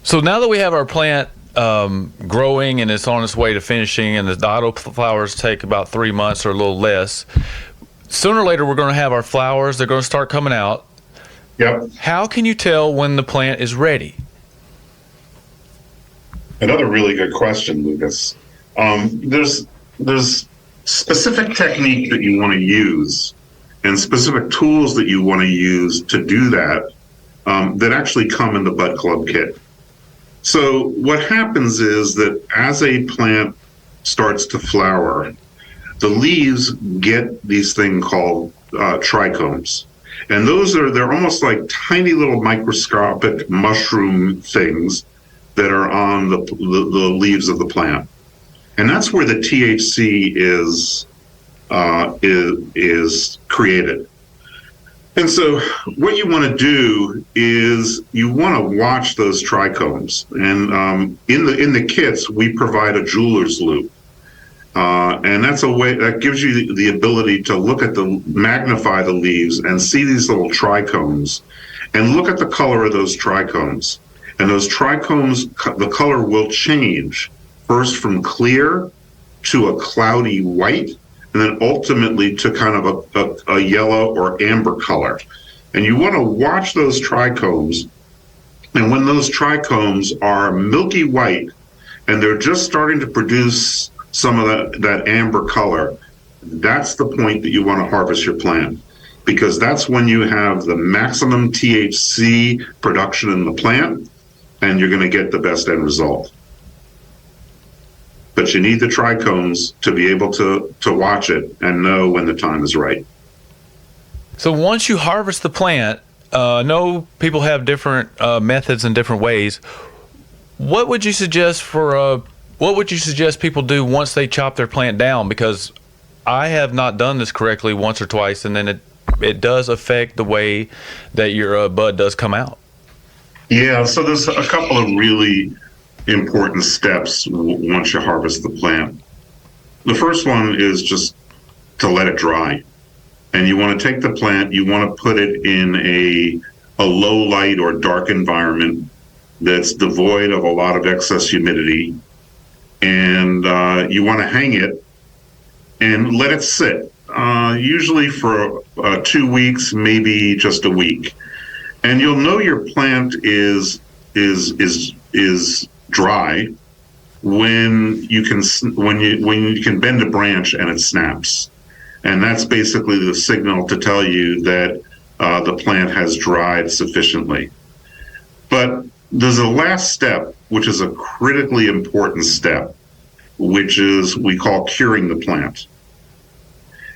So now that we have our plant growing and it's on its way to finishing, and the autoflowers take about 3 months or a little less, sooner or later we're going to have our flowers. They're going to start coming out. Yep. How can you tell when the plant is ready? Another really good question, Lukas. There's specific technique that you want to use and specific tools that you want to use to do that that actually come in the Bud Club kit. So what happens is that as a plant starts to flower, the leaves get these things called trichomes. And they're almost like tiny little microscopic mushroom things that are on the leaves of the plant. And that's where the THC is created. And so what you want to do is you want to watch those trichomes. And in the kits, we provide a jeweler's loupe. And that's a way that gives you the ability to magnify the leaves and see these little trichomes and look at the color of those trichomes. And those trichomes, the color will change first from clear to a cloudy white, and then ultimately to kind of a yellow or amber color. And you want to watch those trichomes. And when those trichomes are milky white and they're just starting to produce some of that amber color, that's the point that you want to harvest your plant, because that's when you have the maximum THC production in the plant and you're going to get the best end result. But you need the trichomes to be able to watch it and know when the time is right. So once you harvest the plant, I know people have different methods and different ways. What would you suggest people do once they chop their plant down? Because I have not done this correctly once or twice, and then it does affect the way that your bud does come out. Yeah, so there's a couple of really important steps once you harvest the plant. The first one is just to let it dry. And you want to take the plant, you want to put it in a low light or dark environment that's devoid of a lot of excess humidity. And you want to hang it and let it sit, usually for 2 weeks, maybe just a week. And you'll know your plant is dry when you can bend a branch and it snaps. And that's basically the signal to tell you that the plant has dried sufficiently. But there's a last step, which is a critically important step, which is we call curing the plant.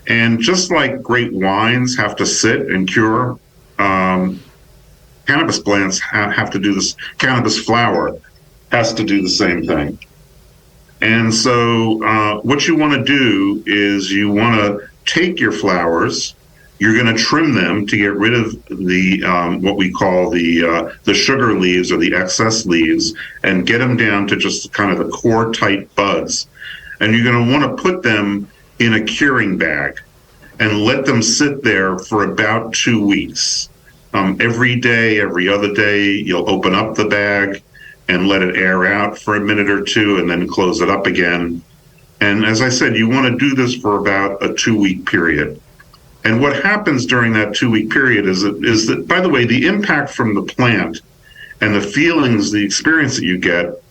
And just like great wines have to sit and cure, cannabis plants have to do this. Cannabis flower has to do the same thing. And so what you want to do is you want to take your flowers, you're going to trim them to get rid of the what we call the sugar leaves or the excess leaves, and get them down to just kind of the core tight buds. And you're going to want to put them in a curing bag and let them sit there for about 2 weeks. Every day, every other day, you'll open up the bag and let it air out for a minute or two and then close it up again. And as I said, you want to do this for about a 2-week period. And what happens during that 2-week period is that, by the way, the impact from the plant and the feelings, the experience that you get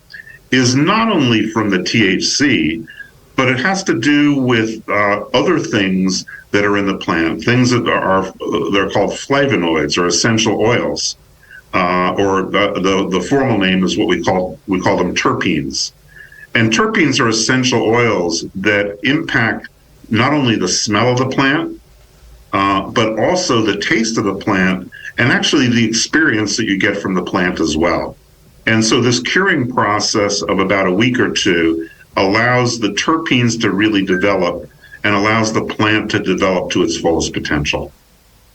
is not only from the THC, but it has to do with other things that are in the plant, things that they're called flavonoids or essential oils, or the formal name is what we call them terpenes. And terpenes are essential oils that impact not only the smell of the plant, but also the taste of the plant, and actually the experience that you get from the plant as well. And so this curing process of about a week or two allows the terpenes to really develop and allows the plant to develop to its fullest potential.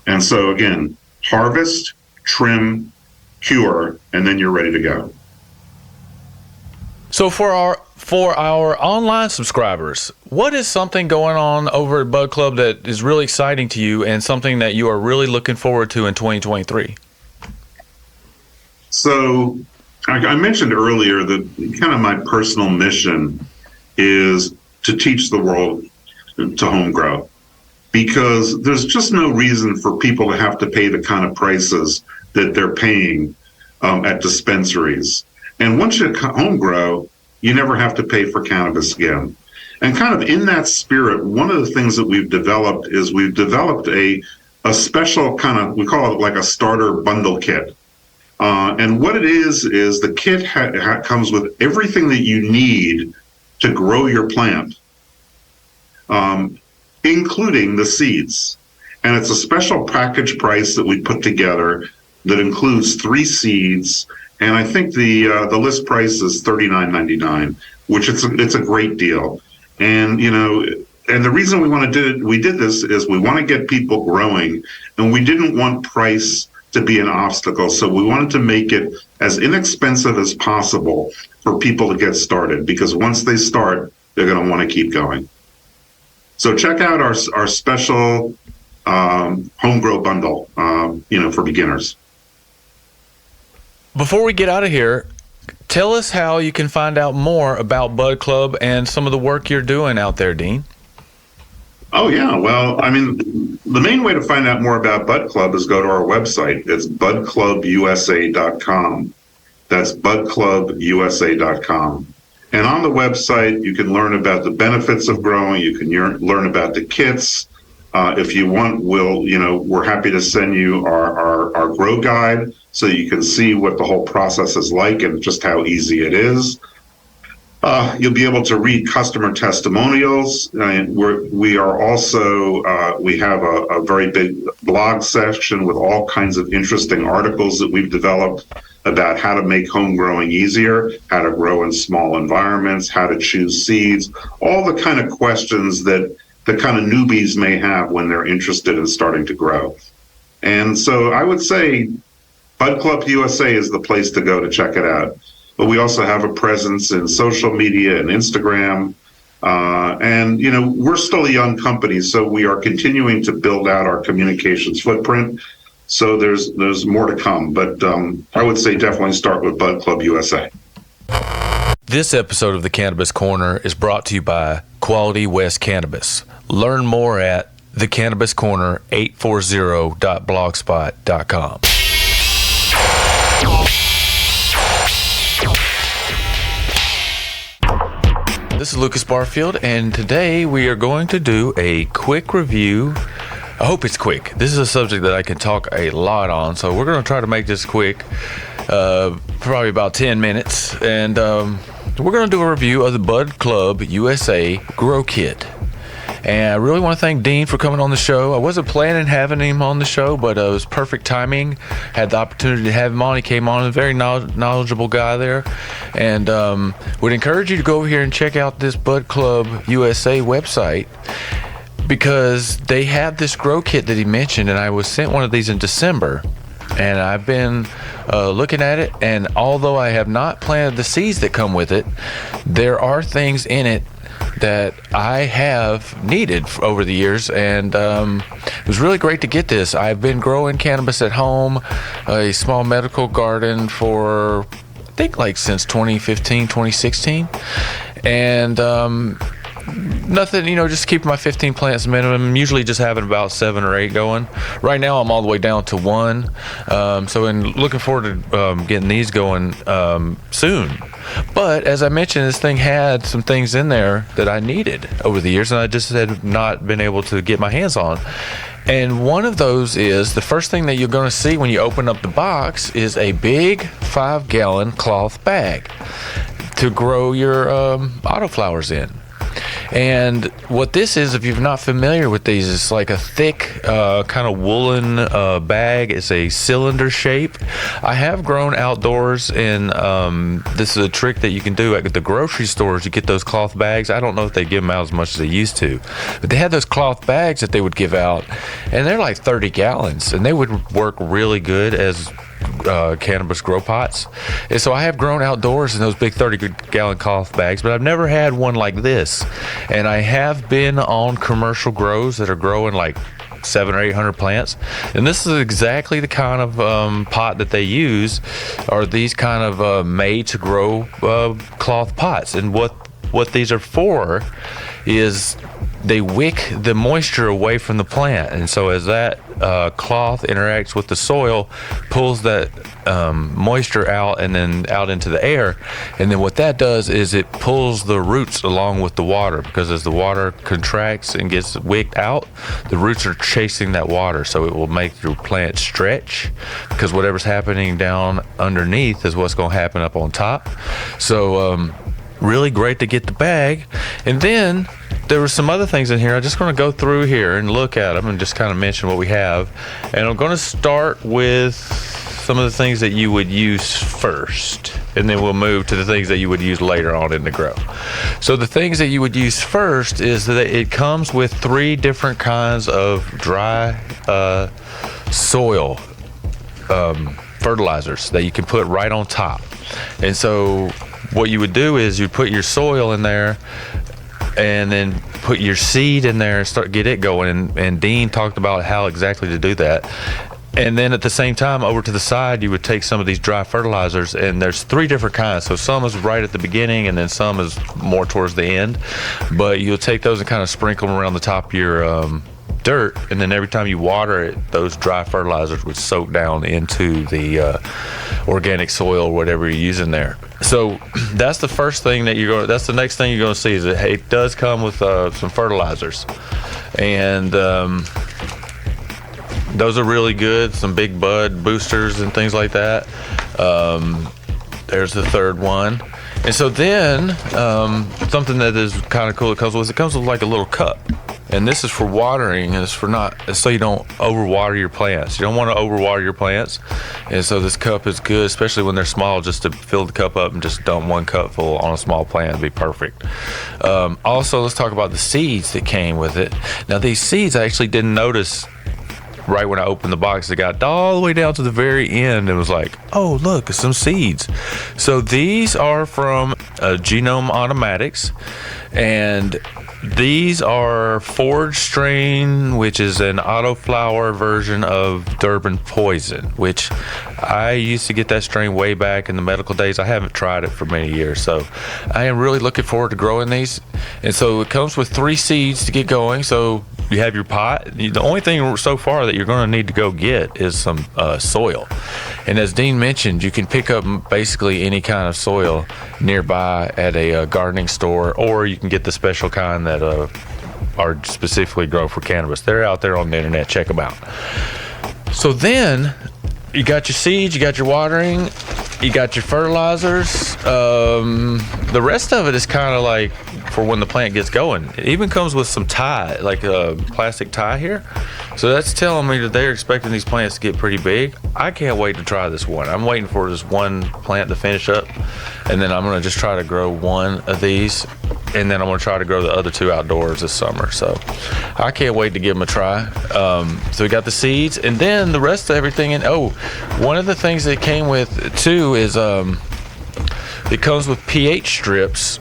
And so again, harvest, trim, cure, and then you're ready to go. So for our online subscribers, what is something going on over at Bud Club that is really exciting to you and something that you are really looking forward to in 2023? So I mentioned earlier that kind of my personal mission is to teach the world to home grow, because there's just no reason for people to have to pay the kind of prices that they're paying at dispensaries. And once you home grow, you never have to pay for cannabis again. And kind of in that spirit, one of the things that we've developed is we've developed a special kind of, we call it like a starter bundle kit. And what it is the kit comes with everything that you need to grow your plant, including the seeds. And it's a special package price that we put together that includes 3 seeds. And I think the list price is $39.99, which it's a great deal. And and the reason we did this is we want to get people growing, and we didn't want price to be an obstacle. So we wanted to make it as inexpensive as possible for people to get started, because once they start, they're going to want to keep going. So check out our special home grow bundle, for beginners. Before we get out of here, tell us how you can find out more about Bud Club and some of the work you're doing out there, Dean. Oh, yeah. Well, I mean, the main way to find out more about Bud Club is go to our website. It's budclubusa.com. That's budclubusa.com. And on the website, you can learn about the benefits of growing. You can learn about the kits. If you want, we're happy to send you our grow guide so you can see what the whole process is like and just how easy it is. You'll be able to read customer testimonials. We are also, we have a very big blog section with all kinds of interesting articles that we've developed about how to make home growing easier, how to grow in small environments, how to choose seeds, all the kind of questions that the kind of newbies may have when they're interested in starting to grow. And so I would say Bud Club USA is the place to go to check it out. But we also have a presence in social media and Instagram. And, we're still a young company, so we are continuing to build out our communications footprint. So there's more to come. But I would say definitely start with Bud Club USA. This episode of the Cannabis Corner is brought to you by Quality West Cannabis. Learn more at thecannabiscorner840.blogspot.com. This is Lukas Barfield, and today we are going to do a quick review. I hope it's quick. This is a subject that I can talk a lot on, so we're going to try to make this quick, probably about 10 minutes, and we're going to do a review of the Bud Club USA Grow Kit. And I really want to thank Dean for coming on the show. I wasn't planning having him on the show, but it was perfect timing. Had the opportunity to have him on. He came on, a very knowledgeable guy there. And would encourage you to go over here and check out this Bud Club USA website, because they have this grow kit that he mentioned, and I was sent one of these in December. And I've been looking at it, and although I have not planted the seeds that come with it, there are things in it that I have needed over the years, and it was really great to get this. I've been growing cannabis at home, a small medical garden for, I think, since 2015, 2016, and nothing, just keeping my 15 plants minimum, usually just having about 7 or 8 going. Right now I'm all the way down to 1, so looking forward to getting these going soon. But as I mentioned, this thing had some things in there that I needed over the years, and I just had not been able to get my hands on. And one of those is, the first thing that you're going to see when you open up the box is a big 5-gallon cloth bag to grow your autoflowers in. And what this is, if you're not familiar with these, it's like a thick kind of woolen bag. It's a cylinder shape. I have grown outdoors, and this is a trick that you can do at the grocery stores. You get those cloth bags. I don't know if they give them out as much as they used to, but they had those cloth bags that they would give out, and they're like 30 gallons, and they would work really good as cannabis grow pots. And so I have grown outdoors in those big 30-gallon cloth bags, but I've never had one like this. And I have been on commercial grows that are growing like 700 or 800 plants, and this is exactly the kind of pot that they use, are these kind of made to grow cloth pots. And what these are for is they wick the moisture away from the plant, and so as that cloth interacts with the soil, pulls that moisture out and then out into the air, and then what that does is it pulls the roots along with the water, because as the water contracts and gets wicked out, the roots are chasing that water, so it will make your plant stretch, because whatever's happening down underneath is what's going to happen up on top. So really great to get the bag. And then there were some other things in here. I'm just going to go through here and look at them and just kind of mention what we have. And I'm going to start with some of the things that you would use first, and then we'll move to the things that you would use later on in the grow. So the things that you would use first is that it comes with 3 different kinds of dry soil fertilizers that you can put right on top. And so what you would do is you'd put your soil in there, and then put your seed in there and get it going. And Dean talked about how exactly to do that. And then at the same time, over to the side, you would take some of these dry fertilizers, and there's 3 different kinds. So some is right at the beginning, and then some is more towards the end. But you'll take those and kind of sprinkle them around the top of your dirt, and then every time you water it, those dry fertilizers would soak down into the organic soil or whatever you're using there. So that's the first thing that that's the next thing you're going to see is that it does come with some fertilizers, and those are really good, some big bud boosters and things like that. There's the third one. And so then something that is kind of cool, it comes with like a little cup. And this is for watering, and it's so you don't overwater your plants. You don't want to overwater your plants. And so this cup is good, especially when they're small, just to fill the cup up and just dump 1 cup full on a small plant would be perfect. Also, let's talk about the seeds that came with it. Now, these seeds I actually didn't notice right when I opened the box. It got all the way down to the very end and was like, oh, look, some seeds. So these are from Genome Automatics, and these are forage strain, which is an autoflower version of Durban Poison, which I used to get that strain way back in the medical days. I haven't tried it for many years, so I am really looking forward to growing these. And so it comes with 3 seeds to get going. So you have your pot. The only thing so far that you're going to need to go get is some soil. And as Dean mentioned, you can pick up basically any kind of soil nearby at a gardening store, or you can get the special kind that are specifically grown for cannabis. They're out there on the internet. Check them out. So then you got your seeds, you got your watering, you got your fertilizers. The rest of it is kind of like for when the plant gets going. It even comes with some tie, like a plastic tie here. So that's telling me that they're expecting these plants to get pretty big. I can't wait to try this one. I'm waiting for this one plant to finish up, and then I'm going to just try to grow 1 of these, and then I'm going to try to grow the other 2 outdoors this summer. So I can't wait to give them a try. So we got the seeds, and then the rest of everything. And one of the things that came with too is it comes with pH strips.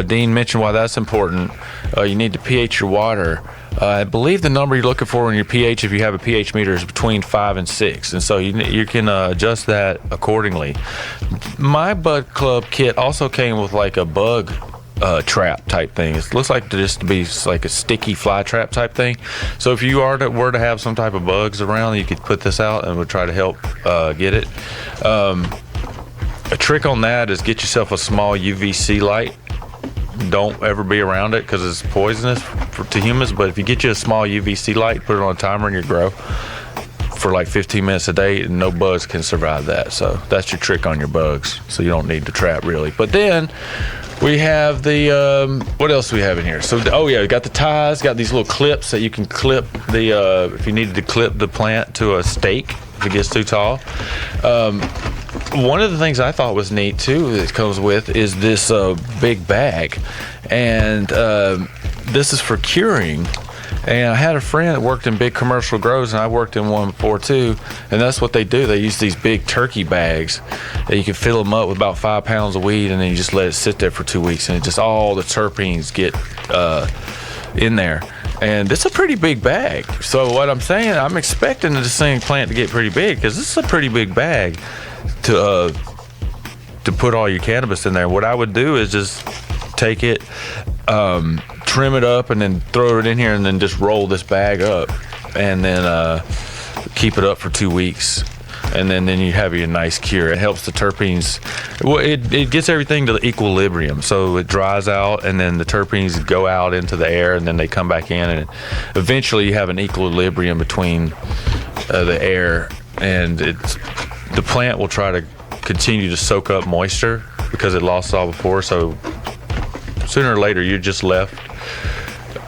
Dean mentioned why that's important. You need to pH your water. I believe the number you're looking for in your pH, if you have a pH meter, is between 5 and 6, and so you can adjust that accordingly. My Bud Club kit also came with like a bug trap type thing. It looks like just to be like a sticky fly trap type thing. So if you were to have some type of bugs around, you could put this out and would try to help get it. A trick on that is get yourself a small UVC light. Don't ever be around it because it's poisonous to humans. But if you get you a small UVC light, put it on a timer in your grow for like 15 minutes a day, and no bugs can survive that. So that's your trick on your bugs. So you don't need the trap really. But then we have the what else do we have in here? So we got the ties, got these little clips that you can clip the if you needed to clip the plant to a stake if it gets too tall. One of the things I thought was neat too that comes with is this big bag, and this is for curing. And I had a friend that worked in big commercial grows, and I worked in one before too, and that's what they do. They use these big turkey bags that you can fill them up with about 5 pounds of weed, and then you just let it sit there for 2 weeks, and it just all the terpenes get in there. And it's a pretty big bag. So what I'm saying, I'm expecting this thing plant to get pretty big, because this is a pretty big bag to put all your cannabis in there. What I would do is just take it, trim it up, and then throw it in here, and then just roll this bag up, and then keep it up for 2 weeks, and then you have your nice cure. It helps the terpenes. Well, it gets everything to equilibrium, so it dries out, and then the terpenes go out into the air, and then they come back in, and eventually you have an equilibrium between the air, and the plant will try to continue to soak up moisture because it lost all before. So sooner or later, you're just left,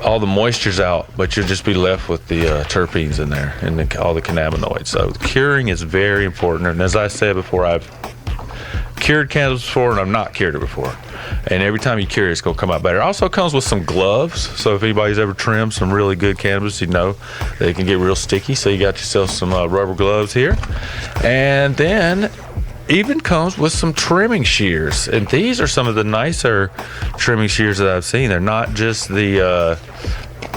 all the moisture's out, but you'll just be left with the terpenes in there and all the cannabinoids. So curing is very important. And as I said before, I've cured cannabis before, and I've not cured it before. And every time you cure it, it's going to come out better. It also comes with some gloves. So if anybody's ever trimmed some really good cannabis, you know they can get real sticky. So you got yourself some rubber gloves here. And then even comes with some trimming shears, and these are some of the nicer trimming shears that I've seen. They're not just the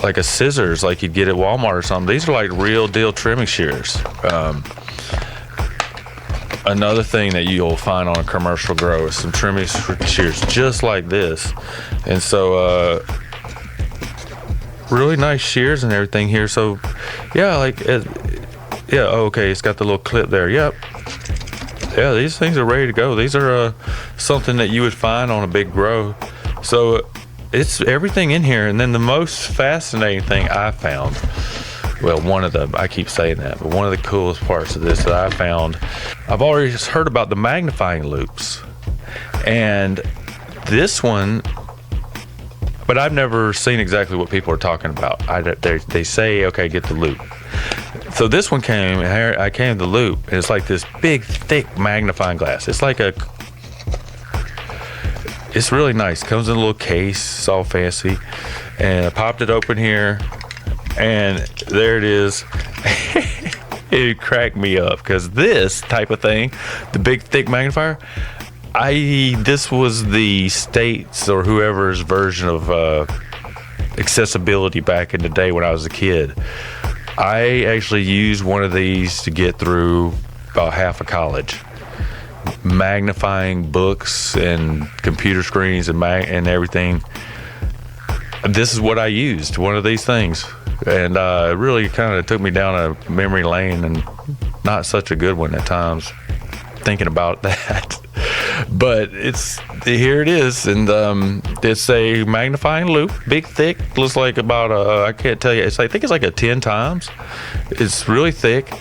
like a scissors like you'd get at Walmart or something. These are like real deal trimming shears. Another thing that you'll find on a commercial grow is some trimming shears just like this. And so really nice shears and everything here. So yeah, okay, it's got the little clip there. Yep. Yeah, these things are ready to go. These are something that you would find on a big grow. So it's everything in here. And then the most fascinating thing I found, well, I keep saying that, but one of the coolest parts of this that I found, I've already heard about the magnifying loops. And this one, but I've never seen exactly what people are talking about. They say, okay, get the loop. So this one I came to the loop, and it's like this big, thick magnifying glass. It's really nice. Comes in a little case. It's all fancy. And I popped it open here, and there it is. It cracked me up because this type of thing, the big, thick magnifier, this was the state's or whoever's version of accessibility back in the day when I was a kid. I actually used one of these to get through about half of college, magnifying books and computer screens and everything. This is what I used, one of these things, and it really kind of took me down a memory lane, and not such a good one at times, thinking about that. But here it is, and it's a magnifying loop, big, thick, looks like about I can't tell you, I think it's like a 10 times. It's really thick,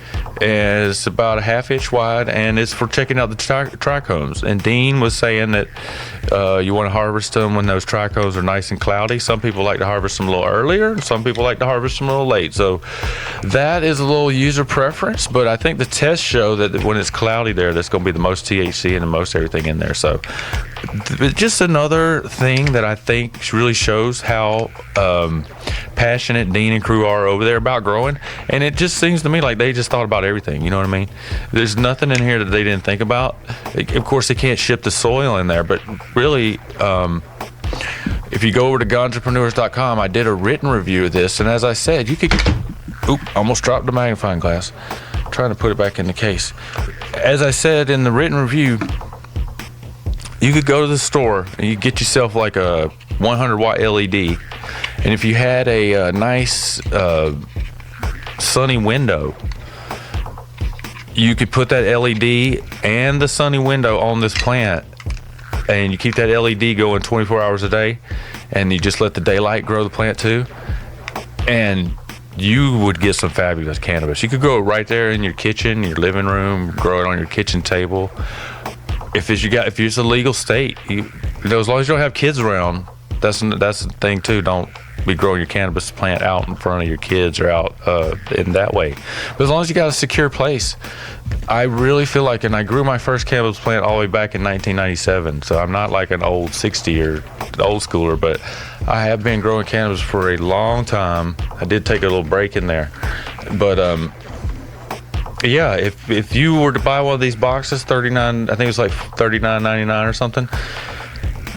and it's about a half-inch wide, and it's for checking out the trichomes. And Dean was saying that you want to harvest them when those trichomes are nice and cloudy. Some people like to harvest them a little earlier, and some people like to harvest them a little late. So that is a little user preference, but I think the tests show that when it's cloudy there, that's going to be the most THC and the most everything in there. So just another thing that I think really shows how passionate Dean and crew are over there about growing. And it just seems to me like they just thought about everything. You know what I mean? There's nothing in here that they didn't think about. Of course, they can't ship the soil in there, but really, if you go over to ganjapreneurs.com, I did a written review of this. And as I said, you could, almost dropped the magnifying glass. I'm trying to put it back in the case. As I said in the written review, you could go to the store and you get yourself like a 100 watt LED. And if you had a nice sunny window, you could put that LED and the sunny window on this plant, and you keep that LED going 24 hours a day, and you just let the daylight grow the plant too, and you would get some fabulous cannabis. You could grow it right there in your kitchen, your living room, grow it on your kitchen table. If it's a legal state, as long as you don't have kids around, that's the thing too. Don't be growing your cannabis plant out in front of your kids or out in that way. But as long as you got a secure place, I really feel like, and I grew my first cannabis plant all the way back in 1997, so I'm not like an old 60 or old schooler, but I have been growing cannabis for a long time. I did take a little break in there, but yeah, if you were to buy one of these boxes, $39, I think it was like $39.99 or something,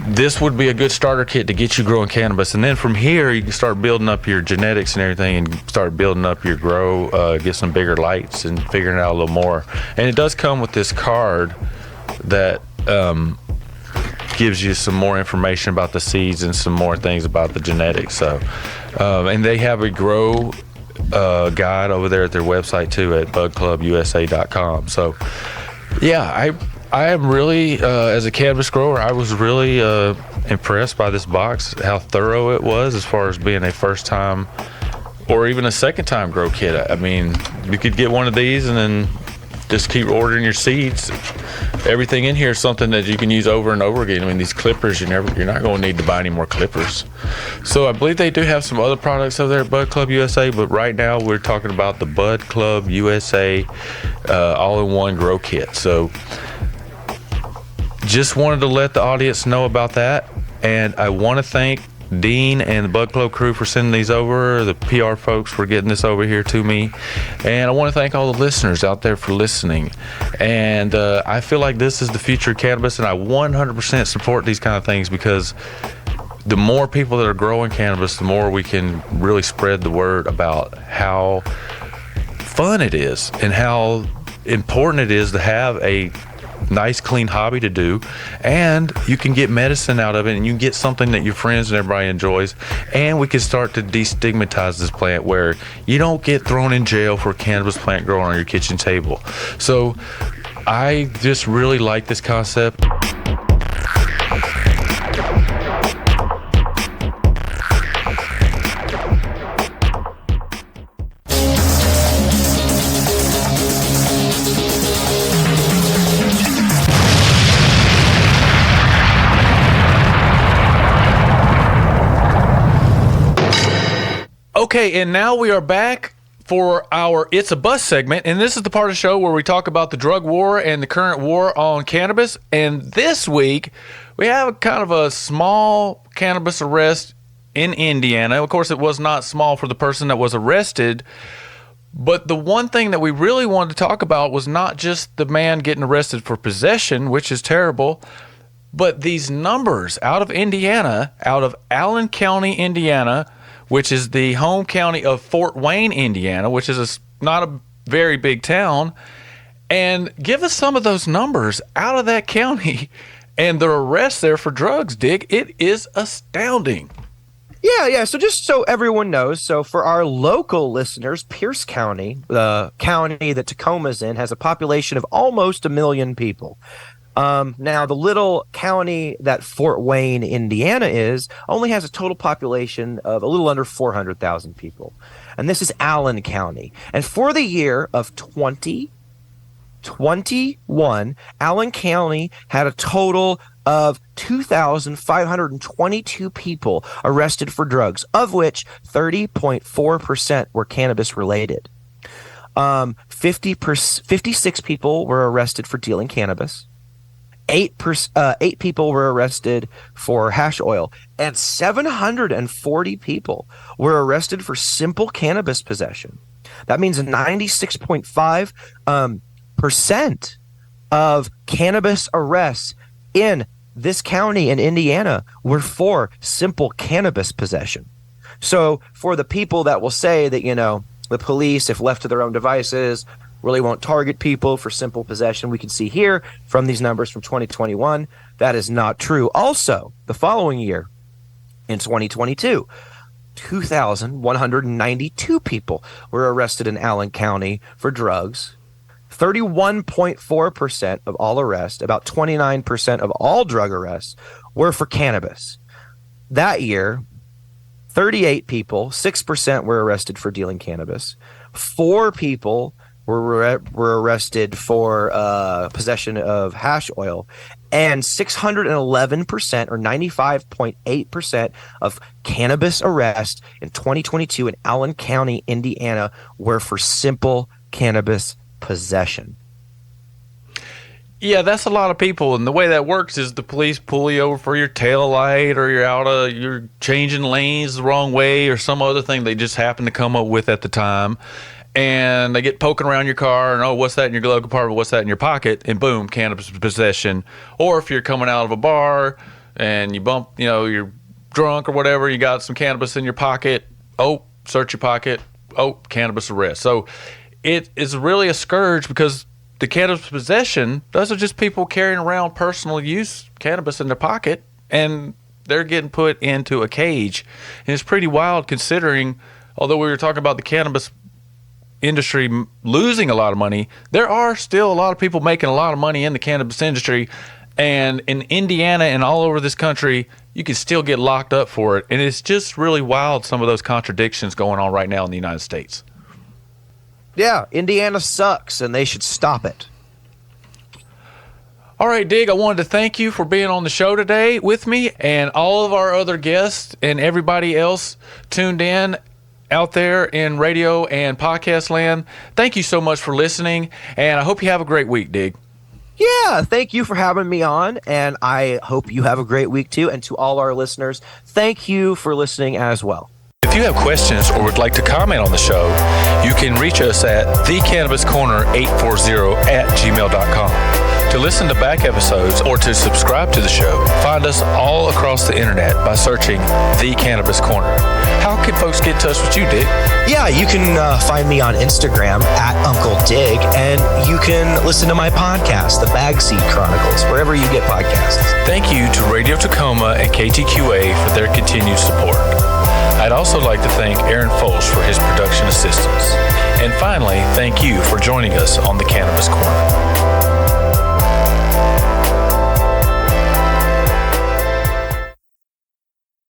this would be a good starter kit to get you growing cannabis. And then from here, you can start building up your genetics and everything, and start building up your grow, get some bigger lights and figuring it out a little more. And it does come with this card that gives you some more information about the seeds and some more things about the genetics. So, and they have a grow guide over there at their website too, at budclubusa.com. So yeah, I am really, as a cannabis grower, I was really impressed by this box, how thorough it was as far as being a first time or even a second time grow kit. I mean, you could get one of these and then just keep ordering your seeds. Everything in here is something that you can use over and over again. I mean, these clippers, you're not going to need to buy any more clippers. So I believe they do have some other products over there at Bud Club USA, but right now we're talking about the Bud Club USA all-in-one grow kit. So just wanted to let the audience know about that, and I want to thank Dean and the Bud Club crew for sending these over, the PR folks for getting this over here to me, and I want to thank all the listeners out there for listening. And I feel like this is the future of cannabis, and I 100% support these kind of things because the more people that are growing cannabis, the more we can really spread the word about how fun it is and how important it is to have a nice, clean hobby to do. And you can get medicine out of it, and you can get something that your friends and everybody enjoys. And we can start to destigmatize this plant where you don't get thrown in jail for a cannabis plant growing on your kitchen table. So I just really like this concept. Okay, and now we are back for our It's a Bust segment, and this is the part of the show where we talk about the drug war and the current war on cannabis. And this week, we have kind of a small cannabis arrest in Indiana. Of course, it was not small for the person that was arrested, but the one thing that we really wanted to talk about was not just the man getting arrested for possession, which is terrible, but these numbers out of Indiana, out of Allen County, Indiana, which is the home county of Fort Wayne, Indiana, which is not a very big town. And give us some of those numbers out of that county and the arrests there for drugs, Dig. It is astounding. Yeah. So just so everyone knows, so for our local listeners, Pierce County, the county that Tacoma's in, has a population of almost 1 million people. Now, the little county that Fort Wayne, Indiana is, only has a total population of a little under 400,000 people. And this is Allen County. And for the year of 2021, Allen County had a total of 2,522 people arrested for drugs, of which 30.4% were cannabis related. 56 people were arrested for dealing cannabis. 8 people were arrested for hash oil, and 740 people were arrested for simple cannabis possession. That means 96.5% of cannabis arrests in this county in Indiana were for simple cannabis possession. So for the people that will say that, the police, if left to their own devices, really won't target people for simple possession, we can see here from these numbers from 2021, that is not true. Also, the following year, in 2022, 2,192 people were arrested in Allen County for drugs. 31.4% of all arrests, about 29% of all drug arrests, were for cannabis. That year, 38 people, 6% were arrested for dealing cannabis. 4 people were arrested for possession of hash oil, and 611% or 95.8% of cannabis arrests in 2022 in Allen County, Indiana, were for simple cannabis possession. Yeah, that's a lot of people, and the way that works is the police pull you over for your tail light, or you're changing lanes the wrong way, or some other thing they just happen to come up with at the time. And they get poking around your car and, what's that in your glove compartment? What's that in your pocket? And boom, cannabis possession. Or if you're coming out of a bar and you bump, you're drunk or whatever, you got some cannabis in your pocket. Oh, search your pocket. Oh, cannabis arrest. So it is really a scourge, because the cannabis possession, those are just people carrying around personal use cannabis in their pocket, and they're getting put into a cage. And it's pretty wild, considering, although we were talking about the cannabis industry losing a lot of money, there are still a lot of people making a lot of money in the cannabis industry. And in Indiana and all over this country, you can still get locked up for it. And it's just really wild, some of those contradictions going on right now in the United States. Yeah, Indiana sucks, and they should stop it. All right, Dig, I wanted to thank you for being on the show today with me, and all of our other guests and everybody else tuned in out there in radio and podcast land. Thank you so much for listening, and I hope you have a great week, Dig. Yeah, thank you for having me on, and I hope you have a great week too. And to all our listeners, thank you for listening as well. If you have questions or would like to comment on the show, you can reach us at thecannabiscorner840@gmail.com. To listen to back episodes or to subscribe to the show, find us all across the internet by searching The Cannabis Corner. How can folks get in touch with you, Dick? Yeah, you can find me on Instagram at Uncle Dig, and you can listen to my podcast, The Bagseed Chronicles, wherever you get podcasts. Thank you to Radio Tacoma and KTQA for their continued support. I'd also like to thank Aaron Folsch for his production assistance. And finally, thank you for joining us on The Cannabis Corner.